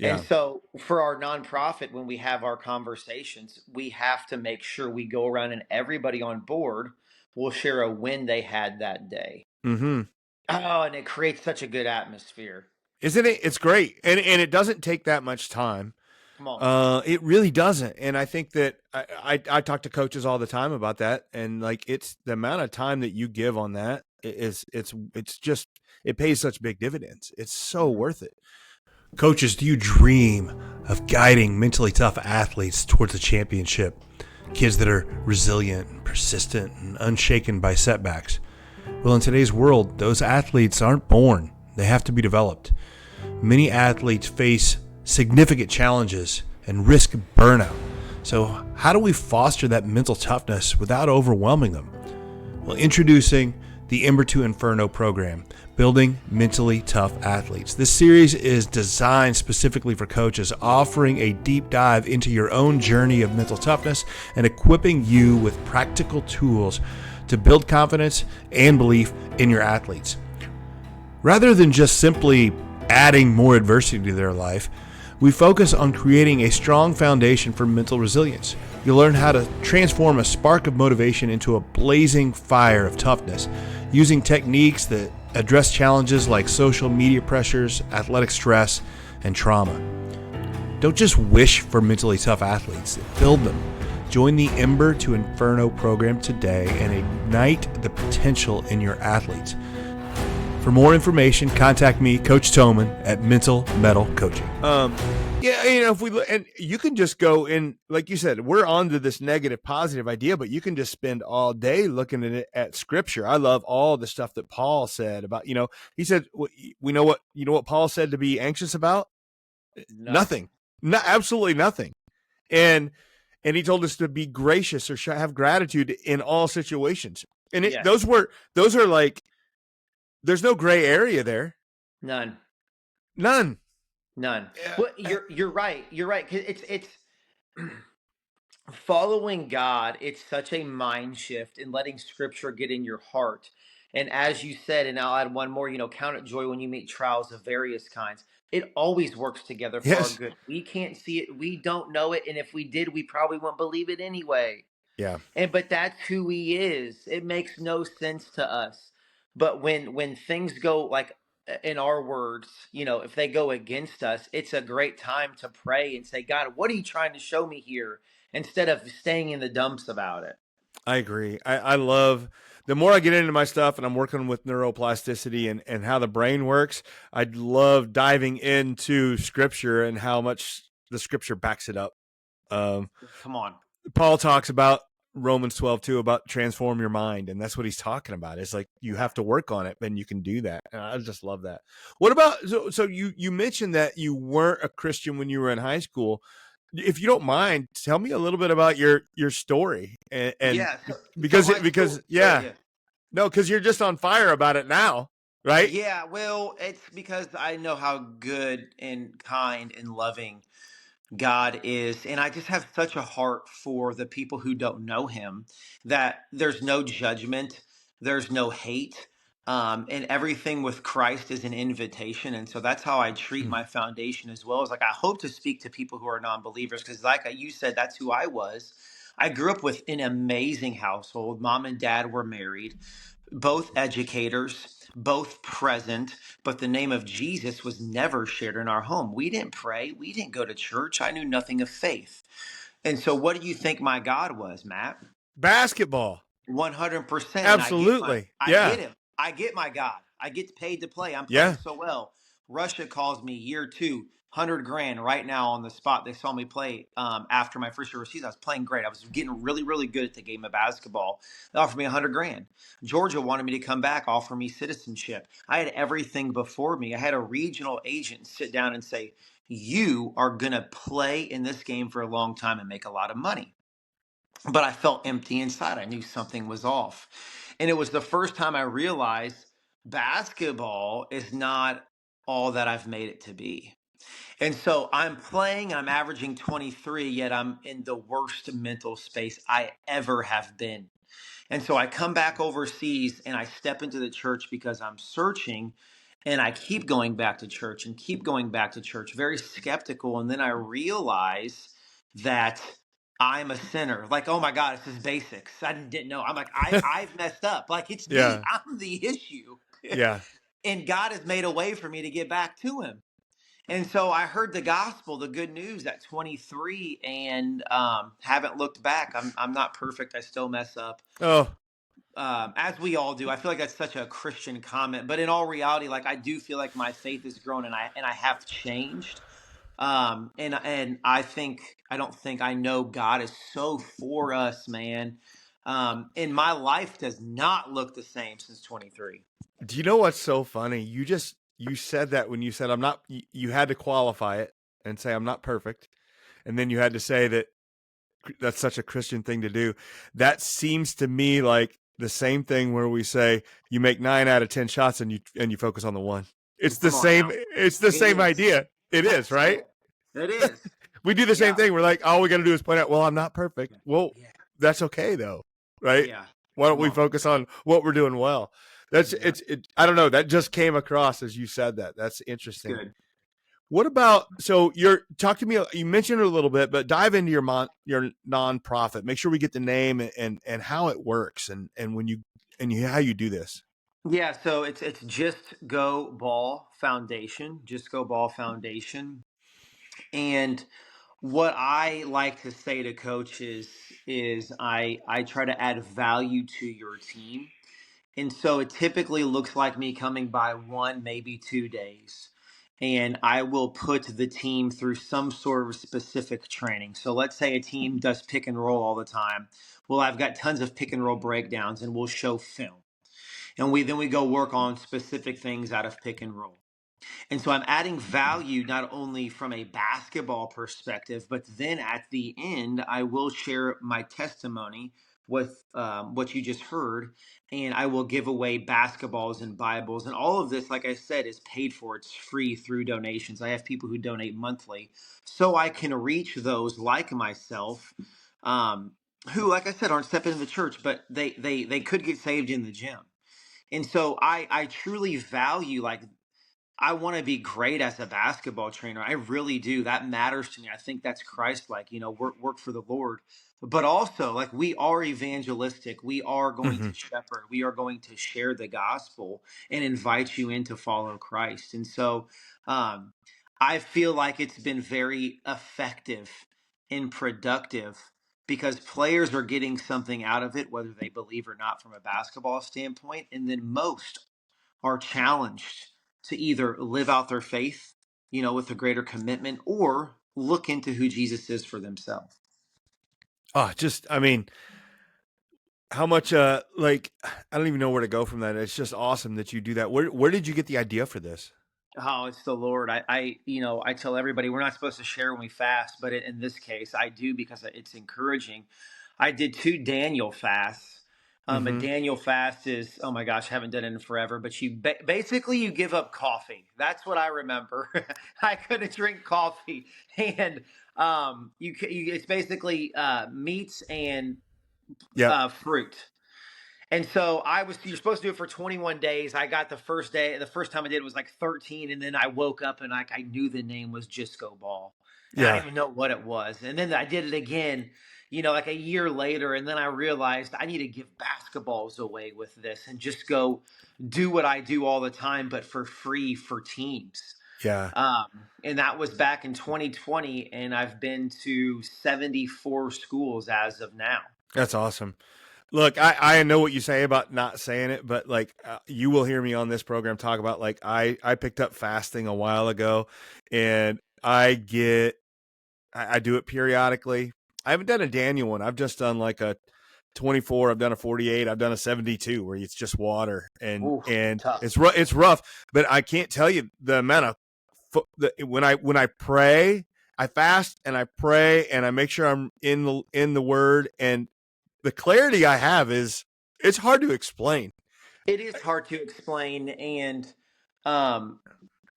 Speaker 1: And
Speaker 2: Yeah.
Speaker 1: so for our nonprofit, when we have our conversations, we have to make sure we go around and everybody on board will share a win they had that day.
Speaker 2: Hmm.
Speaker 1: Oh, and it creates such a good atmosphere.
Speaker 2: Isn't it? It's great, and it doesn't take that much time.
Speaker 1: Come on.
Speaker 2: It really doesn't, and I think that I talk to coaches all the time about that, and like it's the amount of time that you give on that it's just it pays such big dividends. It's so
Speaker 1: Mhm.
Speaker 2: worth it. Coaches, do you dream of guiding mentally tough athletes towards a championship? Kids that are resilient, persistent, and unshaken by setbacks. Well, in today's world, those athletes aren't born. They have to be developed. Many athletes face significant challenges and risk burnout. So, how do we foster that mental toughness without overwhelming them? Well, introducing the Ember to Inferno program, Building Mentally Tough Athletes. This series is designed specifically for coaches, offering a deep dive into your own journey of mental toughness and equipping you with practical tools to build confidence and belief in your athletes. Rather than just simply adding more adversity to their life, we focus on creating a strong foundation for mental resilience. You'll learn how to transform a spark of motivation into a blazing fire of toughness, using techniques that address challenges like social media pressures, athletic stress, and trauma. Don't just wish for mentally tough athletes, build them. Join the Ember to Inferno program today and ignite the potential in your athletes. For more information, contact me, Coach Thomann, at Mental Mettle Coaching. Yeah, if we look, and you can just go in, like you said, we're on to this negative, positive idea, but you can just spend all day looking at it at Scripture. I love all the stuff that Paul said about, he said, we know what Paul said to be anxious about?
Speaker 1: Nothing.
Speaker 2: Nothing, absolutely nothing. And he told us to be gracious or have gratitude in all situations. And
Speaker 1: Yes.
Speaker 2: those are like, there's no gray area there.
Speaker 1: None.
Speaker 2: None.
Speaker 1: None.
Speaker 2: Yeah.
Speaker 1: Well, you're right. You're right. 'Cause it's following God. It's such a mind shift and letting Scripture get in your heart. And as you said, and I'll add one more. Count it joy when you meet trials of various kinds. It always works together for our
Speaker 2: Yes.
Speaker 1: good. We can't see it. We don't know it. And if we did, we probably wouldn't believe it anyway.
Speaker 2: Yeah.
Speaker 1: But that's who he is. It makes no sense to us. But when things go like in our words, if they go against us, it's a great time to pray and say, God, what are you trying to show me here? Instead of staying in the dumps about it.
Speaker 2: I agree. I love the more I get into my stuff and I'm working with neuroplasticity and how the brain works, I love diving into Scripture and how much the Scripture backs it up.
Speaker 1: Come on.
Speaker 2: Paul talks about Romans 12 about transform your mind. And that's what he's talking about. It's like, you have to work on it, and you can do that. And I just love that. What about, so you mentioned that you weren't a Christian when you were in high school. If you don't mind, tell me a little bit about your story and
Speaker 1: Yeah. So
Speaker 2: because,
Speaker 1: my story. Go
Speaker 2: yeah,
Speaker 1: ahead.
Speaker 2: no, cause you're just on fire about it now. Right.
Speaker 1: Yeah. Well, it's because I know how good and kind and loving God is. And I just have such a heart for the people who don't know him, that there's no judgment, there's no hate. And everything with Christ is an invitation. And so that's how I treat my foundation as well. As like, I hope to speak to people who are non-believers, because like you said, that's who I was. I grew up with an amazing household. Mom and dad were married, both educators, both present, but the name of Jesus was never shared in our home. We didn't pray, we didn't go to church. I knew nothing of faith. And so, what do you think my God was, Matt?
Speaker 2: Basketball.
Speaker 1: 100%. And
Speaker 2: Absolutely.
Speaker 1: I
Speaker 2: Yeah.
Speaker 1: get him. I get my God. I get paid to play. I'm playing
Speaker 2: Yeah.
Speaker 1: so well. Russia calls me year two, 100 grand right now on the spot. They saw me play after my first year overseas. I was playing great. I was getting really, really good at the game of basketball. They offered me 100 grand. Georgia wanted me to come back, offer me citizenship. I had everything before me. I had a regional agent sit down and say, you are going to play in this game for a long time and make a lot of money. But I felt empty inside. I knew something was off. And it was the first time I realized basketball is not all that I've made it to be. And so I'm playing, I'm averaging 23, yet I'm in the worst mental space I ever have been. And so I come back overseas and I step into the church because I'm searching, and I keep going back to church and keep going back to church, very skeptical. And then I realize that I'm a sinner. Like, oh my God, this is basics. I didn't know. I'm like, I've messed up. Like, it's me.
Speaker 2: Yeah.
Speaker 1: I'm the issue.
Speaker 2: Yeah.
Speaker 1: And God has made a way for me to get back to him. And so I heard the gospel, the good news at 23, and haven't looked back. I'm not perfect. I still mess up,
Speaker 2: Oh,
Speaker 1: as we all do. I feel like that's such a Christian comment, but in all reality, like, I do feel like my faith has grown, and I have changed. And I don't think I know God is so for us, man. And my life does not look the same since 23.
Speaker 2: do you know what's so funny? You said that when you said I'm not, you had to qualify it and say I'm not perfect. And then you had to say that that's such a Christian thing to do. That seems to me like the same thing where we say you make 9 out of 10 shots and you focus on the one. It's the
Speaker 1: Come on
Speaker 2: same.
Speaker 1: now.
Speaker 2: It's the
Speaker 1: It
Speaker 2: same
Speaker 1: is.
Speaker 2: idea. It is,
Speaker 1: That's
Speaker 2: right?
Speaker 1: it. It is.
Speaker 2: We do the same
Speaker 1: Yeah.
Speaker 2: thing. We're like, all we got to do is point out, well, I'm not perfect. Well,
Speaker 1: Yeah.
Speaker 2: that's okay though, right?
Speaker 1: Yeah.
Speaker 2: Why don't
Speaker 1: Come
Speaker 2: we
Speaker 1: on.
Speaker 2: focus on what we're doing well? That's
Speaker 1: Yeah.
Speaker 2: I don't know. That just came across as you said that. That's
Speaker 1: It's
Speaker 2: interesting.
Speaker 1: good.
Speaker 2: What about, so you're talk to me, you mentioned it a little bit, but dive into your nonprofit. Make sure we get the name and how it works and when you how you do this.
Speaker 1: Yeah, so it's Just Go Ball Foundation, Just Go Ball Foundation. And what I like to say to coaches is I try to add value to your team. And so it typically looks like me coming by 1, maybe 2 days. And I will put the team through some sort of specific training. So let's say a team does pick and roll all the time. Well, I've got tons of pick and roll breakdowns, and we'll show film. And we go work on specific things out of pick and roll. And so I'm adding value not only from a basketball perspective, but then at the end, I will share my testimony with what you just heard, and I will give away basketballs and Bibles. And all of this, like I said, is paid for. It's free through donations. I have people who donate monthly, so I can reach those like myself, um, who, like I said, aren't stepping in the church, but they could get saved in the gym. And so I truly value, like, I want to be great as a basketball trainer. I really do. That matters to me. I think that's Christ-like, work for the Lord. But also, like, we are evangelistic. We are going
Speaker 2: Mm-hmm.
Speaker 1: to shepherd. We are going to share the gospel and invite you in to follow Christ. And so um, I feel like it's been very effective and productive because players are getting something out of it, whether they believe or not, from a basketball standpoint. And then most are challenged to either live out their faith, with a greater commitment, or look into who Jesus is for themselves.
Speaker 2: Oh, just, I mean, how much like I don't even know where to go from that. It's just awesome that you do that. Where did you get the idea for this?
Speaker 1: Oh, it's the Lord. I tell everybody we're not supposed to share when we fast, but in this case, I do because it's encouraging. I did 2 Daniel fasts. A
Speaker 2: Mm-hmm.
Speaker 1: Daniel fast is, oh my gosh, haven't done it in forever. But basically you give up coffee. That's what I remember. I couldn't drink coffee, and it's basically meats and
Speaker 2: Yep.
Speaker 1: fruit. And so you're supposed to do it for 21 days. I got the first time I did it was like 13. And then I woke up and like I knew the name was Disco Ball. And I
Speaker 2: Yeah.
Speaker 1: didn't even know what it was. And then I did it again, like a year later. And then I realized I need to give basketballs away with this and just go do what I do all the time, but for free for teams.
Speaker 2: Yeah.
Speaker 1: Um, and that was back in 2020. And I've been to 74 schools as of now.
Speaker 2: That's awesome. Look, I know what you say about not saying it, but like you will hear me on this program talk about like I picked up fasting a while ago, and I do it periodically. I haven't done a Daniel one. I've just done like a 24. I've done a 48. I've done a 72 where it's just water and
Speaker 1: Ooh, tough.
Speaker 2: it's rough. But I can't tell you the amount of when I pray, I fast and I pray and I make sure I'm in the Word, and the clarity I have it's hard to explain.
Speaker 1: It is hard to explain, and um,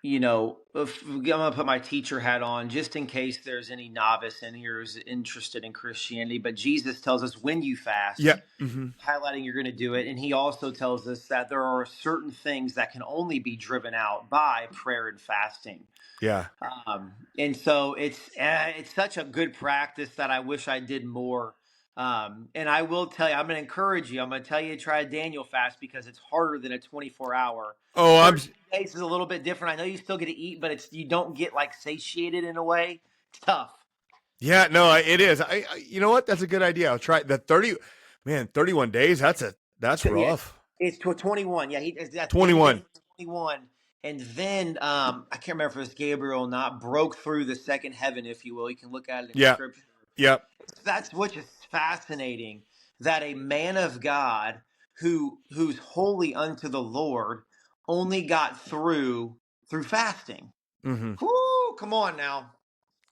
Speaker 1: if I'm gonna put my teacher hat on, just in case there's any novice in here who's interested in Christianity. But Jesus tells us when you
Speaker 2: Yeah.
Speaker 1: fast,
Speaker 2: Mm-hmm.
Speaker 1: highlighting you're going to do it, and he also tells us that there are certain things that can only be driven out by prayer and fasting.
Speaker 2: Yeah.
Speaker 1: And so it's such a good practice that I wish I did more. And I will tell you, I'm going to encourage you. I'm going to tell you to try a Daniel fast because it's harder than a 24-hour.
Speaker 2: Oh,
Speaker 1: 13 days is a little bit different. I know you still get to eat, but you don't get like satiated in a way. It's tough.
Speaker 2: yeah. No, it is. You know what? That's a good idea. I'll try the 30. Man, 31 days. That's
Speaker 1: Yeah,
Speaker 2: rough.
Speaker 1: it's to a 21. Yeah, that's Daniel
Speaker 2: 21.
Speaker 1: 21. And then I can't remember if it was Gabriel or not, broke through the second heaven, if you will. You can look at it in
Speaker 2: Yeah.
Speaker 1: scripture.
Speaker 2: Yep.
Speaker 1: That's which is fascinating, that a man of God who's holy unto the Lord only got through fasting.
Speaker 2: Mm-hmm.
Speaker 1: Whoo, come on now.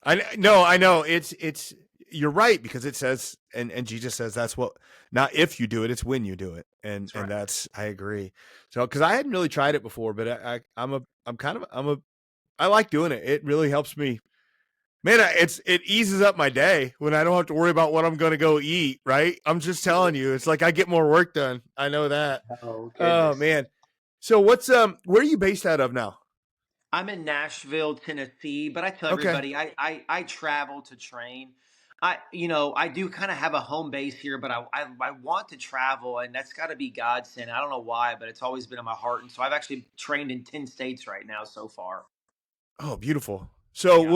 Speaker 2: I know. It's you're right, because it says, and Jesus says that's what, not if you do it, it's when you do it, and
Speaker 1: That's right.
Speaker 2: that's, I agree. So because I hadn't really tried it before, but I like doing it. It really helps me. Man, it eases up my day when I don't have to worry about what I'm going to go eat. Right? I'm just telling you, it's like I get more work done. I know that.
Speaker 1: Oh
Speaker 2: Oh
Speaker 1: goodness.
Speaker 2: man. So where are you based out of now?
Speaker 1: I'm in Nashville, Tennessee, but I tell
Speaker 2: Okay.
Speaker 1: everybody I travel to train. I do kind of have a home base here, but I want to travel, and that's got to be God sent. I don't know why, but it's always been in my heart, and so I've actually trained in 10 states right now so far.
Speaker 2: Oh, beautiful. So
Speaker 1: Yeah.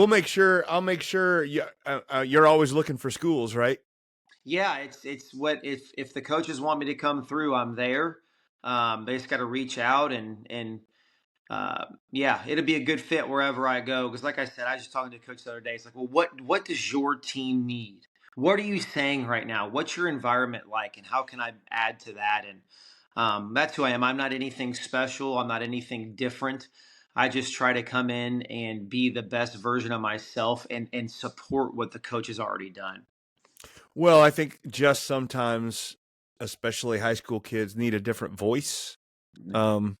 Speaker 2: I'll make sure you're always looking for schools, right?
Speaker 1: Yeah, it's what if the coaches want me to come through, I'm there. They just got to reach out and yeah, it'll be a good fit wherever I go. Because, like I said, I was just talking to a coach the other day. It's like, well, what does your team need? What are you saying right now? What's your environment like, and how can I add to that? And that's who I am. I'm not anything special. I'm not anything different. I just try to come in and be the best version of myself and support what the coach has already done.
Speaker 2: Well, I think just sometimes, especially high school kids, need a different voice. Um,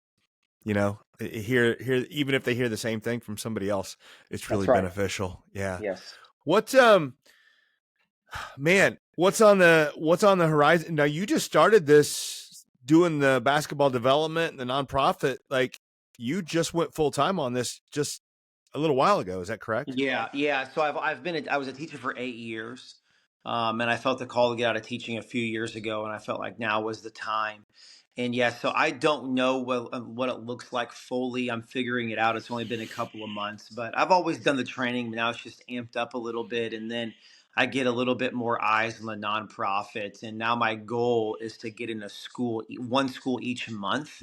Speaker 2: hear even if they hear the same thing from somebody else, it's really
Speaker 1: That's right.
Speaker 2: beneficial. Yeah.
Speaker 1: Yes.
Speaker 2: What man, what's on the horizon? Now you just started this doing the basketball development and the nonprofit. Like you just went full time on this just a little while ago. Is that correct?
Speaker 1: Yeah, yeah. So I was a teacher for 8 years, and I felt the call to get out of teaching a few years ago, and I felt like now was the time. And yeah, so I don't know what it looks like fully. I'm figuring it out. It's only been a couple of months, but I've always done the training. But now it's just amped up a little bit, and then I get a little bit more eyes on the nonprofits. And now my goal is to get in a school, one school each month,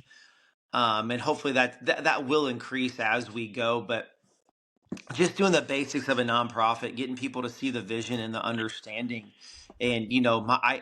Speaker 1: and hopefully that will increase as we go. But just doing the basics of a nonprofit, getting people to see the vision and the understanding. And my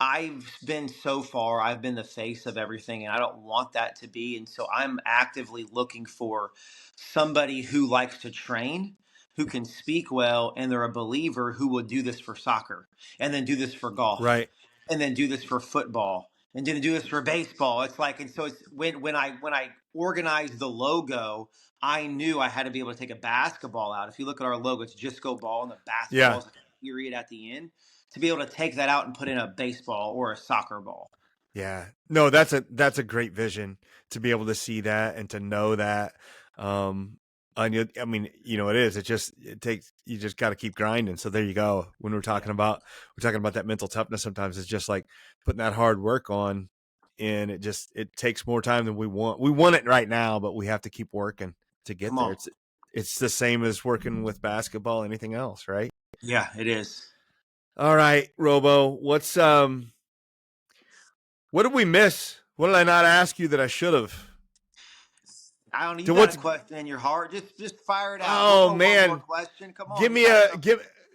Speaker 1: I've been the face of everything, and I don't want that to be. And so I'm actively looking for somebody who likes to train, who can speak well, and they're a believer who will do this for soccer, and then do this for golf,
Speaker 2: Right.
Speaker 1: and then do this for football, and then do this for baseball. It's like, and so it's when I organized the logo, I knew I had to be able to take a basketball out. If you look at our logo, it's just go ball, and the basketball
Speaker 2: Yeah.
Speaker 1: is like a period at the end, to be able to take that out and put in a baseball or a soccer ball.
Speaker 2: Yeah. No, that's a great vision to be able to see that and to know that. And I mean, it takes, you just got to keep grinding. So there you go. When we're talking about that mental toughness, sometimes it's just like putting that hard work on, and it takes more time than we want. We want it right now, but we have to keep working to get
Speaker 1: Come
Speaker 2: there.
Speaker 1: on.
Speaker 2: It's the same as working with basketball, anything else, right?
Speaker 1: Yeah, it is.
Speaker 2: All right, Robo, what did we miss? What did I not ask you that I should have?
Speaker 1: I don't know. You
Speaker 2: To
Speaker 1: got a
Speaker 2: what's
Speaker 1: question in your heart. Just fire it out. We'll
Speaker 2: Oh
Speaker 1: go one more
Speaker 2: man,
Speaker 1: question. Come on.
Speaker 2: give
Speaker 1: You
Speaker 2: me
Speaker 1: got
Speaker 2: a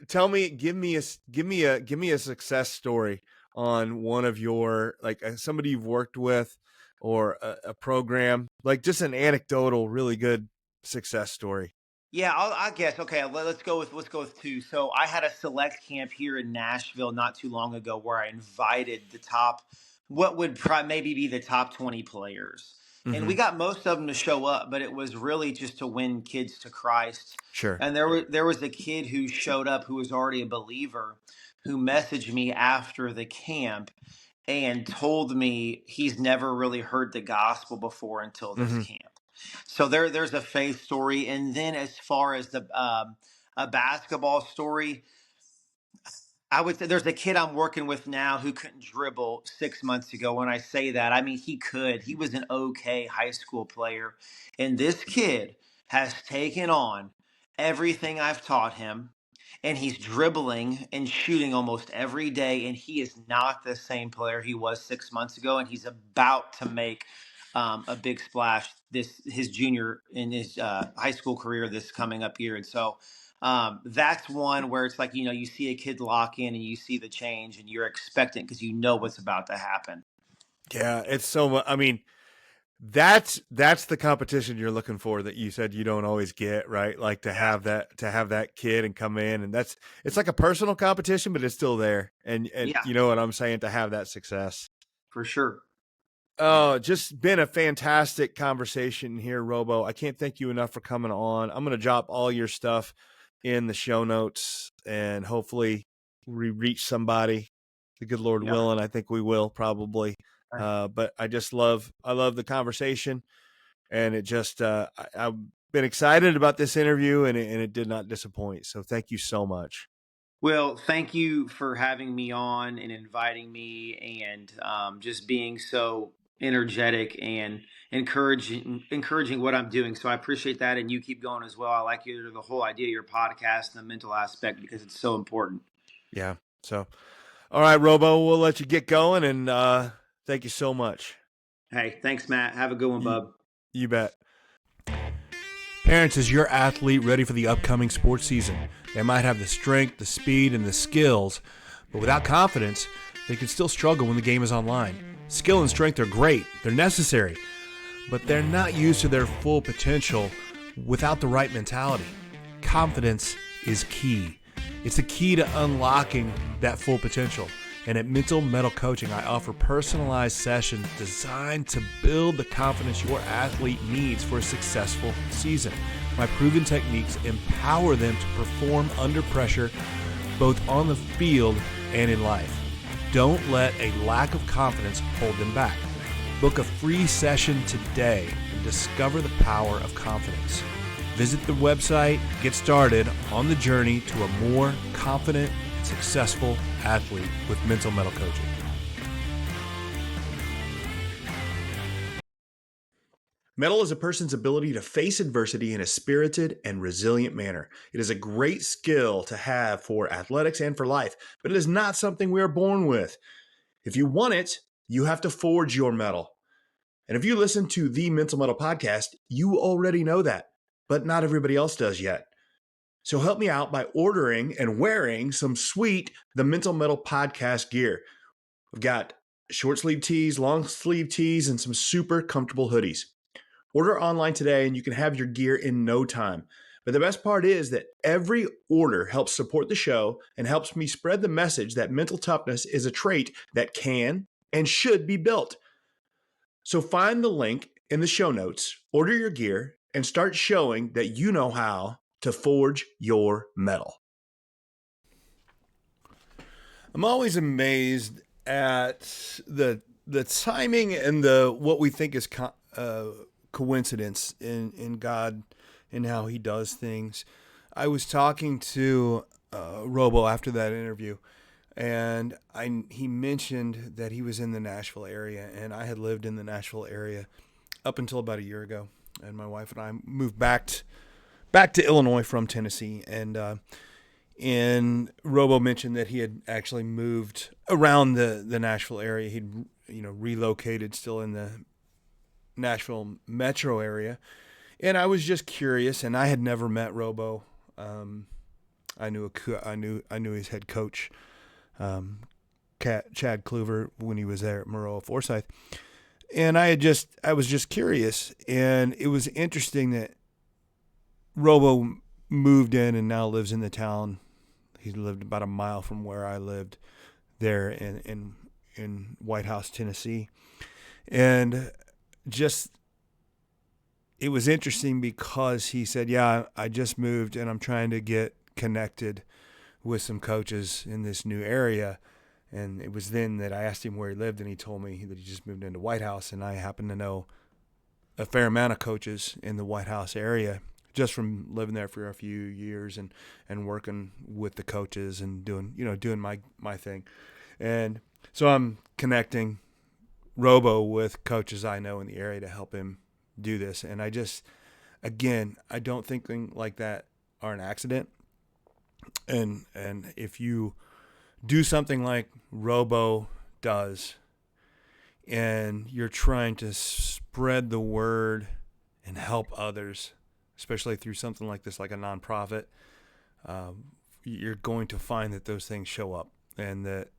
Speaker 1: something.
Speaker 2: give me a success story on one of your, like, somebody you've worked with, or a program, like just an anecdotal, really good success story.
Speaker 1: Yeah, I guess. Okay, let's go with two. So I had a select camp here in Nashville not too long ago where I invited the top, what would maybe be the top 20 players, and we
Speaker 2: Mm-hmm.
Speaker 1: got most of them to show up, but it was really just to win kids to Christ.
Speaker 2: Sure.
Speaker 1: And there was a kid who showed up who was already a believer, who messaged me after the camp and told me he's never really heard the gospel before until this
Speaker 2: Mm-hmm.
Speaker 1: camp. So there's a faith story, and then as far as the a basketball story, I would say there's a kid I'm working with now who couldn't dribble 6 months ago. When I say that, I mean he could. He was an okay high school player, and this kid has taken on everything I've taught him, and he's dribbling and shooting almost every day, and he is not the same player he was 6 months ago, and he's about to make a big splash this his junior in his high school career this coming up year. And so that's one where it's like, you see a kid lock in and you see the change and you're expectant because you know what's about to happen.
Speaker 2: Yeah, it's so much. I mean, that's the competition you're looking for that you said you don't always get, right? Like to have that kid and come in, and it's like a personal competition, but it's still there. And
Speaker 1: Yeah,
Speaker 2: you know what I'm saying, to have that success.
Speaker 1: for sure.
Speaker 2: Oh, just been a fantastic conversation here, Robo. I can't thank you enough for coming on. I'm going to drop all your stuff in the show notes, and hopefully we reach somebody. The good Lord
Speaker 1: Yeah.
Speaker 2: willing, I think we will probably. But I love the conversation, and it just, I've been excited about this interview, and it did not disappoint. So thank you so much.
Speaker 1: Well, thank you for having me on and inviting me, and just being so energetic and encouraging what I'm doing. So I appreciate that, and you keep going as well. I like the whole idea of your podcast and the mental aspect because it's so important.
Speaker 2: Yeah. So, all right, Robo, we'll let you get going, and thank you so much.
Speaker 1: Hey, thanks, Matt. Have a good one, bub.
Speaker 2: You bet. Parents, is your athlete ready for the upcoming sports season? They might have the strength, the speed, and the skills, but without confidence, they can still struggle when the game is online. Skill and strength are great, they're necessary, but they're not used to their full potential without the right mentality. Confidence is key. It's the key to unlocking that full potential. And at Mental Mettle Coaching, I offer personalized sessions designed to build the confidence your athlete needs for a successful season. My proven techniques empower them to perform under pressure, both on the field and in life. Don't let a lack of confidence hold them back. Book a free session today and discover the power of confidence. Visit the website, get started on the journey to a more confident, successful athlete with Mental Mettle Coaching. Mettle is a person's ability to face adversity in a spirited and resilient manner. It is a great skill to have for athletics and for life, but it is not something we are born with. If you want it, you have to forge your mettle. And if you listen to the Mental Mettle Podcast, you already know that, but not everybody else does yet. So help me out by ordering and wearing some sweet The Mental Mettle Podcast gear. We've got short sleeve tees, long sleeve tees, and some super comfortable hoodies. Order online today and you can have your gear in no time. But the best part is that every order helps support the show and helps me spread the message that mental toughness is a trait that can and should be built. So find the link in the show notes, order your gear, and start showing that you know how to forge your metal. I'm always amazed at the timing and the what we think is coincidence in God and how He does things. I was talking to Robo after that interview, and he mentioned that he was in the Nashville area, and I had lived in the Nashville area up until about a year ago, and my wife and I moved back to Illinois from Tennessee, and Robo mentioned that he had actually moved around the Nashville area. He'd relocated still in the Nashville metro area, and I was just curious. And I had never met Robo. I knew his head coach, Chad Kluver, when he was there at Maroa Forsyth, and I was just curious, and it was interesting that Robo moved in and now lives in the town. He lived about a mile from where I lived there in White House, Tennessee. And just, it was interesting because he said, yeah, I just moved and I'm trying to get connected with some coaches in this new area. And it was then that I asked him where he lived, and he told me that he just moved into White House. And I happen to know a fair amount of coaches in the White House area, just from living there for a few years and working with the coaches and doing my thing. And so I'm connecting Robo with coaches I know in the area to help him do this. And I don't think things like that are an accident. And if you do something like Robo does, and you're trying to spread the word and help others, especially through something like this, like a nonprofit, you're going to find that those things show up, and that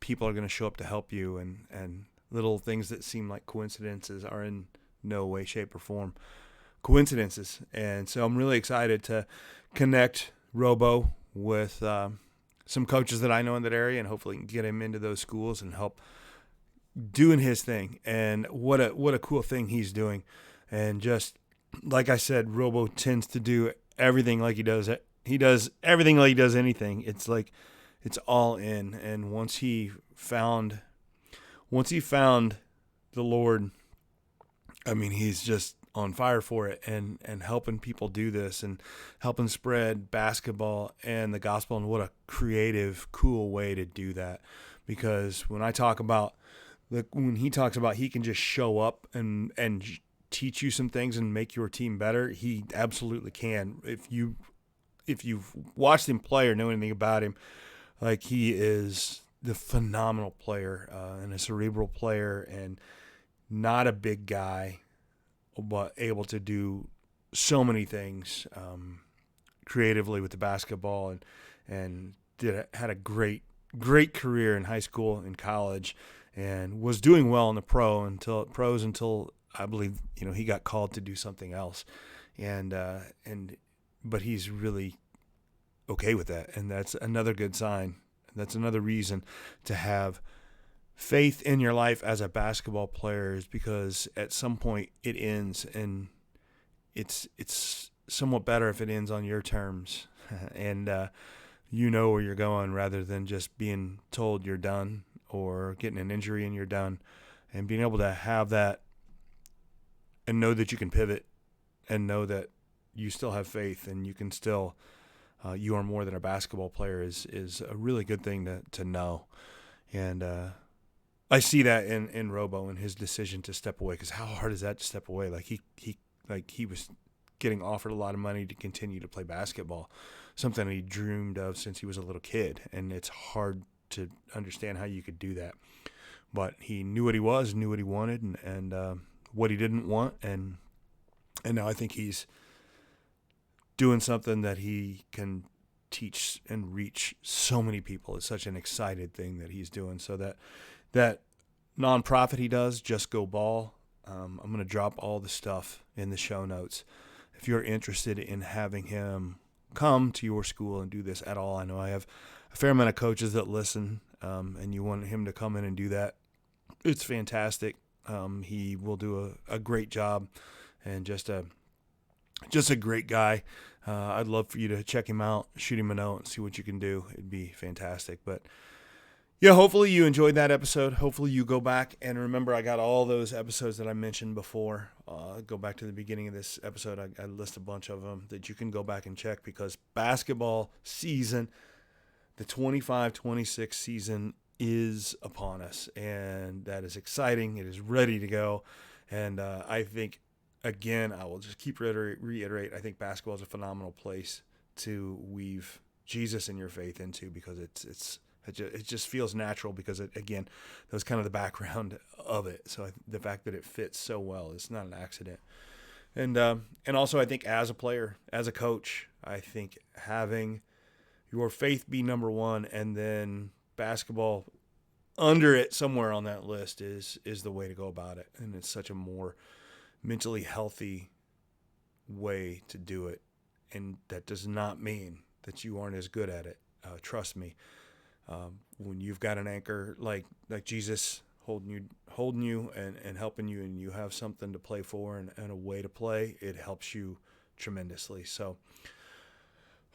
Speaker 2: people are going to show up to help you, and little things that seem like coincidences are in no way, shape, or form coincidences. And so I'm really excited to connect Robo with some coaches that I know in that area, and hopefully get him into those schools and help doing his thing. And what a cool thing he's doing. And just like I said, Robo tends to do everything like he does. He does everything like he does anything. It's like it's all in. And once he found the Lord, I mean, he's just on fire for it, and helping people do this and helping spread basketball and the gospel. And what a creative, cool way to do that. Because when he talks about he can just show up and teach you some things and make your team better, he absolutely can. If you've watched him play or know anything about him, like, he is the phenomenal player and a cerebral player, and not a big guy, but able to do so many things creatively with the basketball, and had a great career in high school and college, and was doing well in the pros until I believe he got called to do something else, but he's really okay with that, and that's another good sign. That's another reason to have faith in your life as a basketball player, is because at some point it ends, and it's somewhat better if it ends on your terms, and you know where you're going, rather than just being told you're done or getting an injury and you're done, and being able to have that and know that you can pivot and know that you still have faith and you can still you are more than a basketball player is a really good thing to know. And I see that in Robo and his decision to step away, because how hard is that to step away? Like he was getting offered a lot of money to continue to play basketball, something he dreamed of since he was a little kid, and it's hard to understand how you could do that. But he knew what he was, knew what he wanted, and what he didn't want, and now I think he's doing something that he can teach and reach so many people. It's such an excited thing that he's doing. So that nonprofit he does, Just Go Ball, I'm going to drop all the stuff in the show notes. If you're interested in having him come to your school and do this at all, I know I have a fair amount of coaches that listen, and you want him to come in and do that. It's fantastic. He will do a great job, and just a great guy. I'd love for you to check him out, shoot him a note, and see what you can do. It'd be fantastic. But yeah, hopefully you enjoyed that episode. Hopefully you go back and remember I got all those episodes that I mentioned before. Go back to the beginning of this episode. I list a bunch of them that you can go back and check, because basketball season, the 25-26 season, is upon us, and that is exciting. It is ready to go, and I think, again, I will just keep reiterate. I think basketball is a phenomenal place to weave Jesus and your faith into, because it just feels natural, because that was kind of the background of it. So the fact that it fits so well is not an accident. And also, I think as a player, as a coach, I think having your faith be number one, and then basketball under it somewhere on that list is the way to go about it. And it's such a more mentally healthy way to do it. And that does not mean that you aren't as good at it. Trust me. When you've got an anchor like Jesus holding you and helping you, and you have something to play for and a way to play, it helps you tremendously. So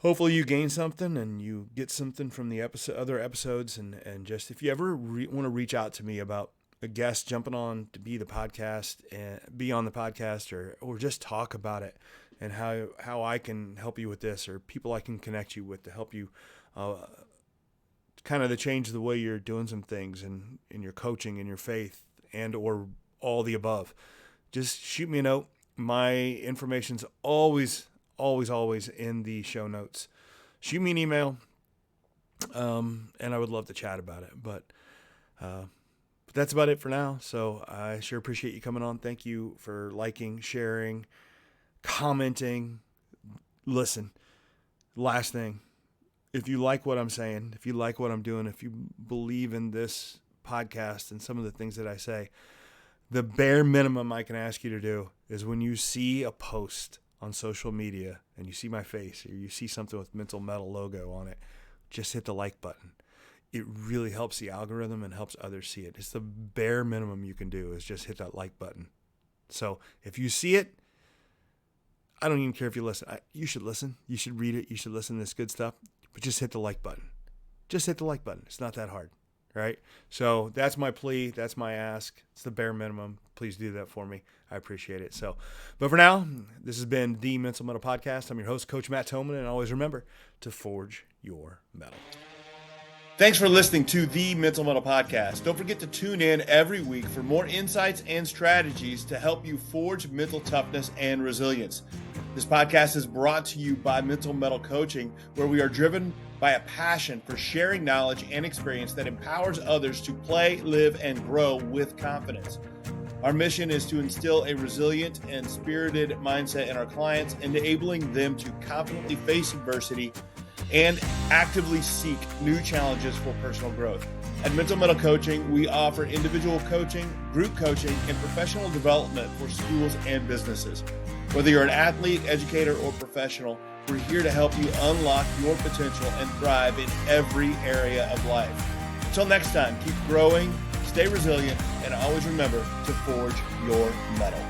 Speaker 2: hopefully you gain something and you get something from the other episodes. And just, if you ever want to reach out to me about a guest jumping on to be on the podcast, or just talk about it, and how I can help you with this, or people I can connect you with to help you kind of to change the way you're doing some things in your coaching, in your faith, and or all the above, just shoot me a note. My information's always in the show notes. Shoot me an email, and I would love to chat about it. But that's about it for now. So I sure appreciate you coming on. Thank you for liking, sharing, commenting. Listen, last thing, if you like what I'm saying, if you like what I'm doing, if you believe in this podcast and some of the things that I say, the bare minimum I can ask you to do is, when you see a post on social media and you see my face, or you see something with Mental Mettle logo on it, just hit the like button. It really helps the algorithm and helps others see it. It's the bare minimum you can do, is just hit that like button. So if you see it, I don't even care if you listen. You should listen. You should read it. You should listen to this good stuff. But just hit the like button. Just hit the like button. It's not that hard, right? So that's my plea. That's my ask. It's the bare minimum. Please do that for me. I appreciate it. So, but for now, this has been the Mental Mettle Podcast. I'm your host, Coach Matt Thomann, and always remember to forge your metal. Thanks for listening to the Mental Mettle Podcast. Don't forget to tune in every week for more insights and strategies to help you forge mental toughness and resilience. This podcast is brought to you by Mental Mettle Coaching, where we are driven by a passion for sharing knowledge and experience that empowers others to play, live, and grow with confidence. Our mission is to instill a resilient and spirited mindset in our clients, enabling them to confidently face adversity and actively seek new challenges for personal growth. At Mental Mettle Coaching, we offer individual coaching, group coaching, and professional development for schools and businesses. Whether you're an athlete, educator, or professional, we're here to help you unlock your potential and thrive in every area of life. Until next time, keep growing, stay resilient, and always remember to forge your metal.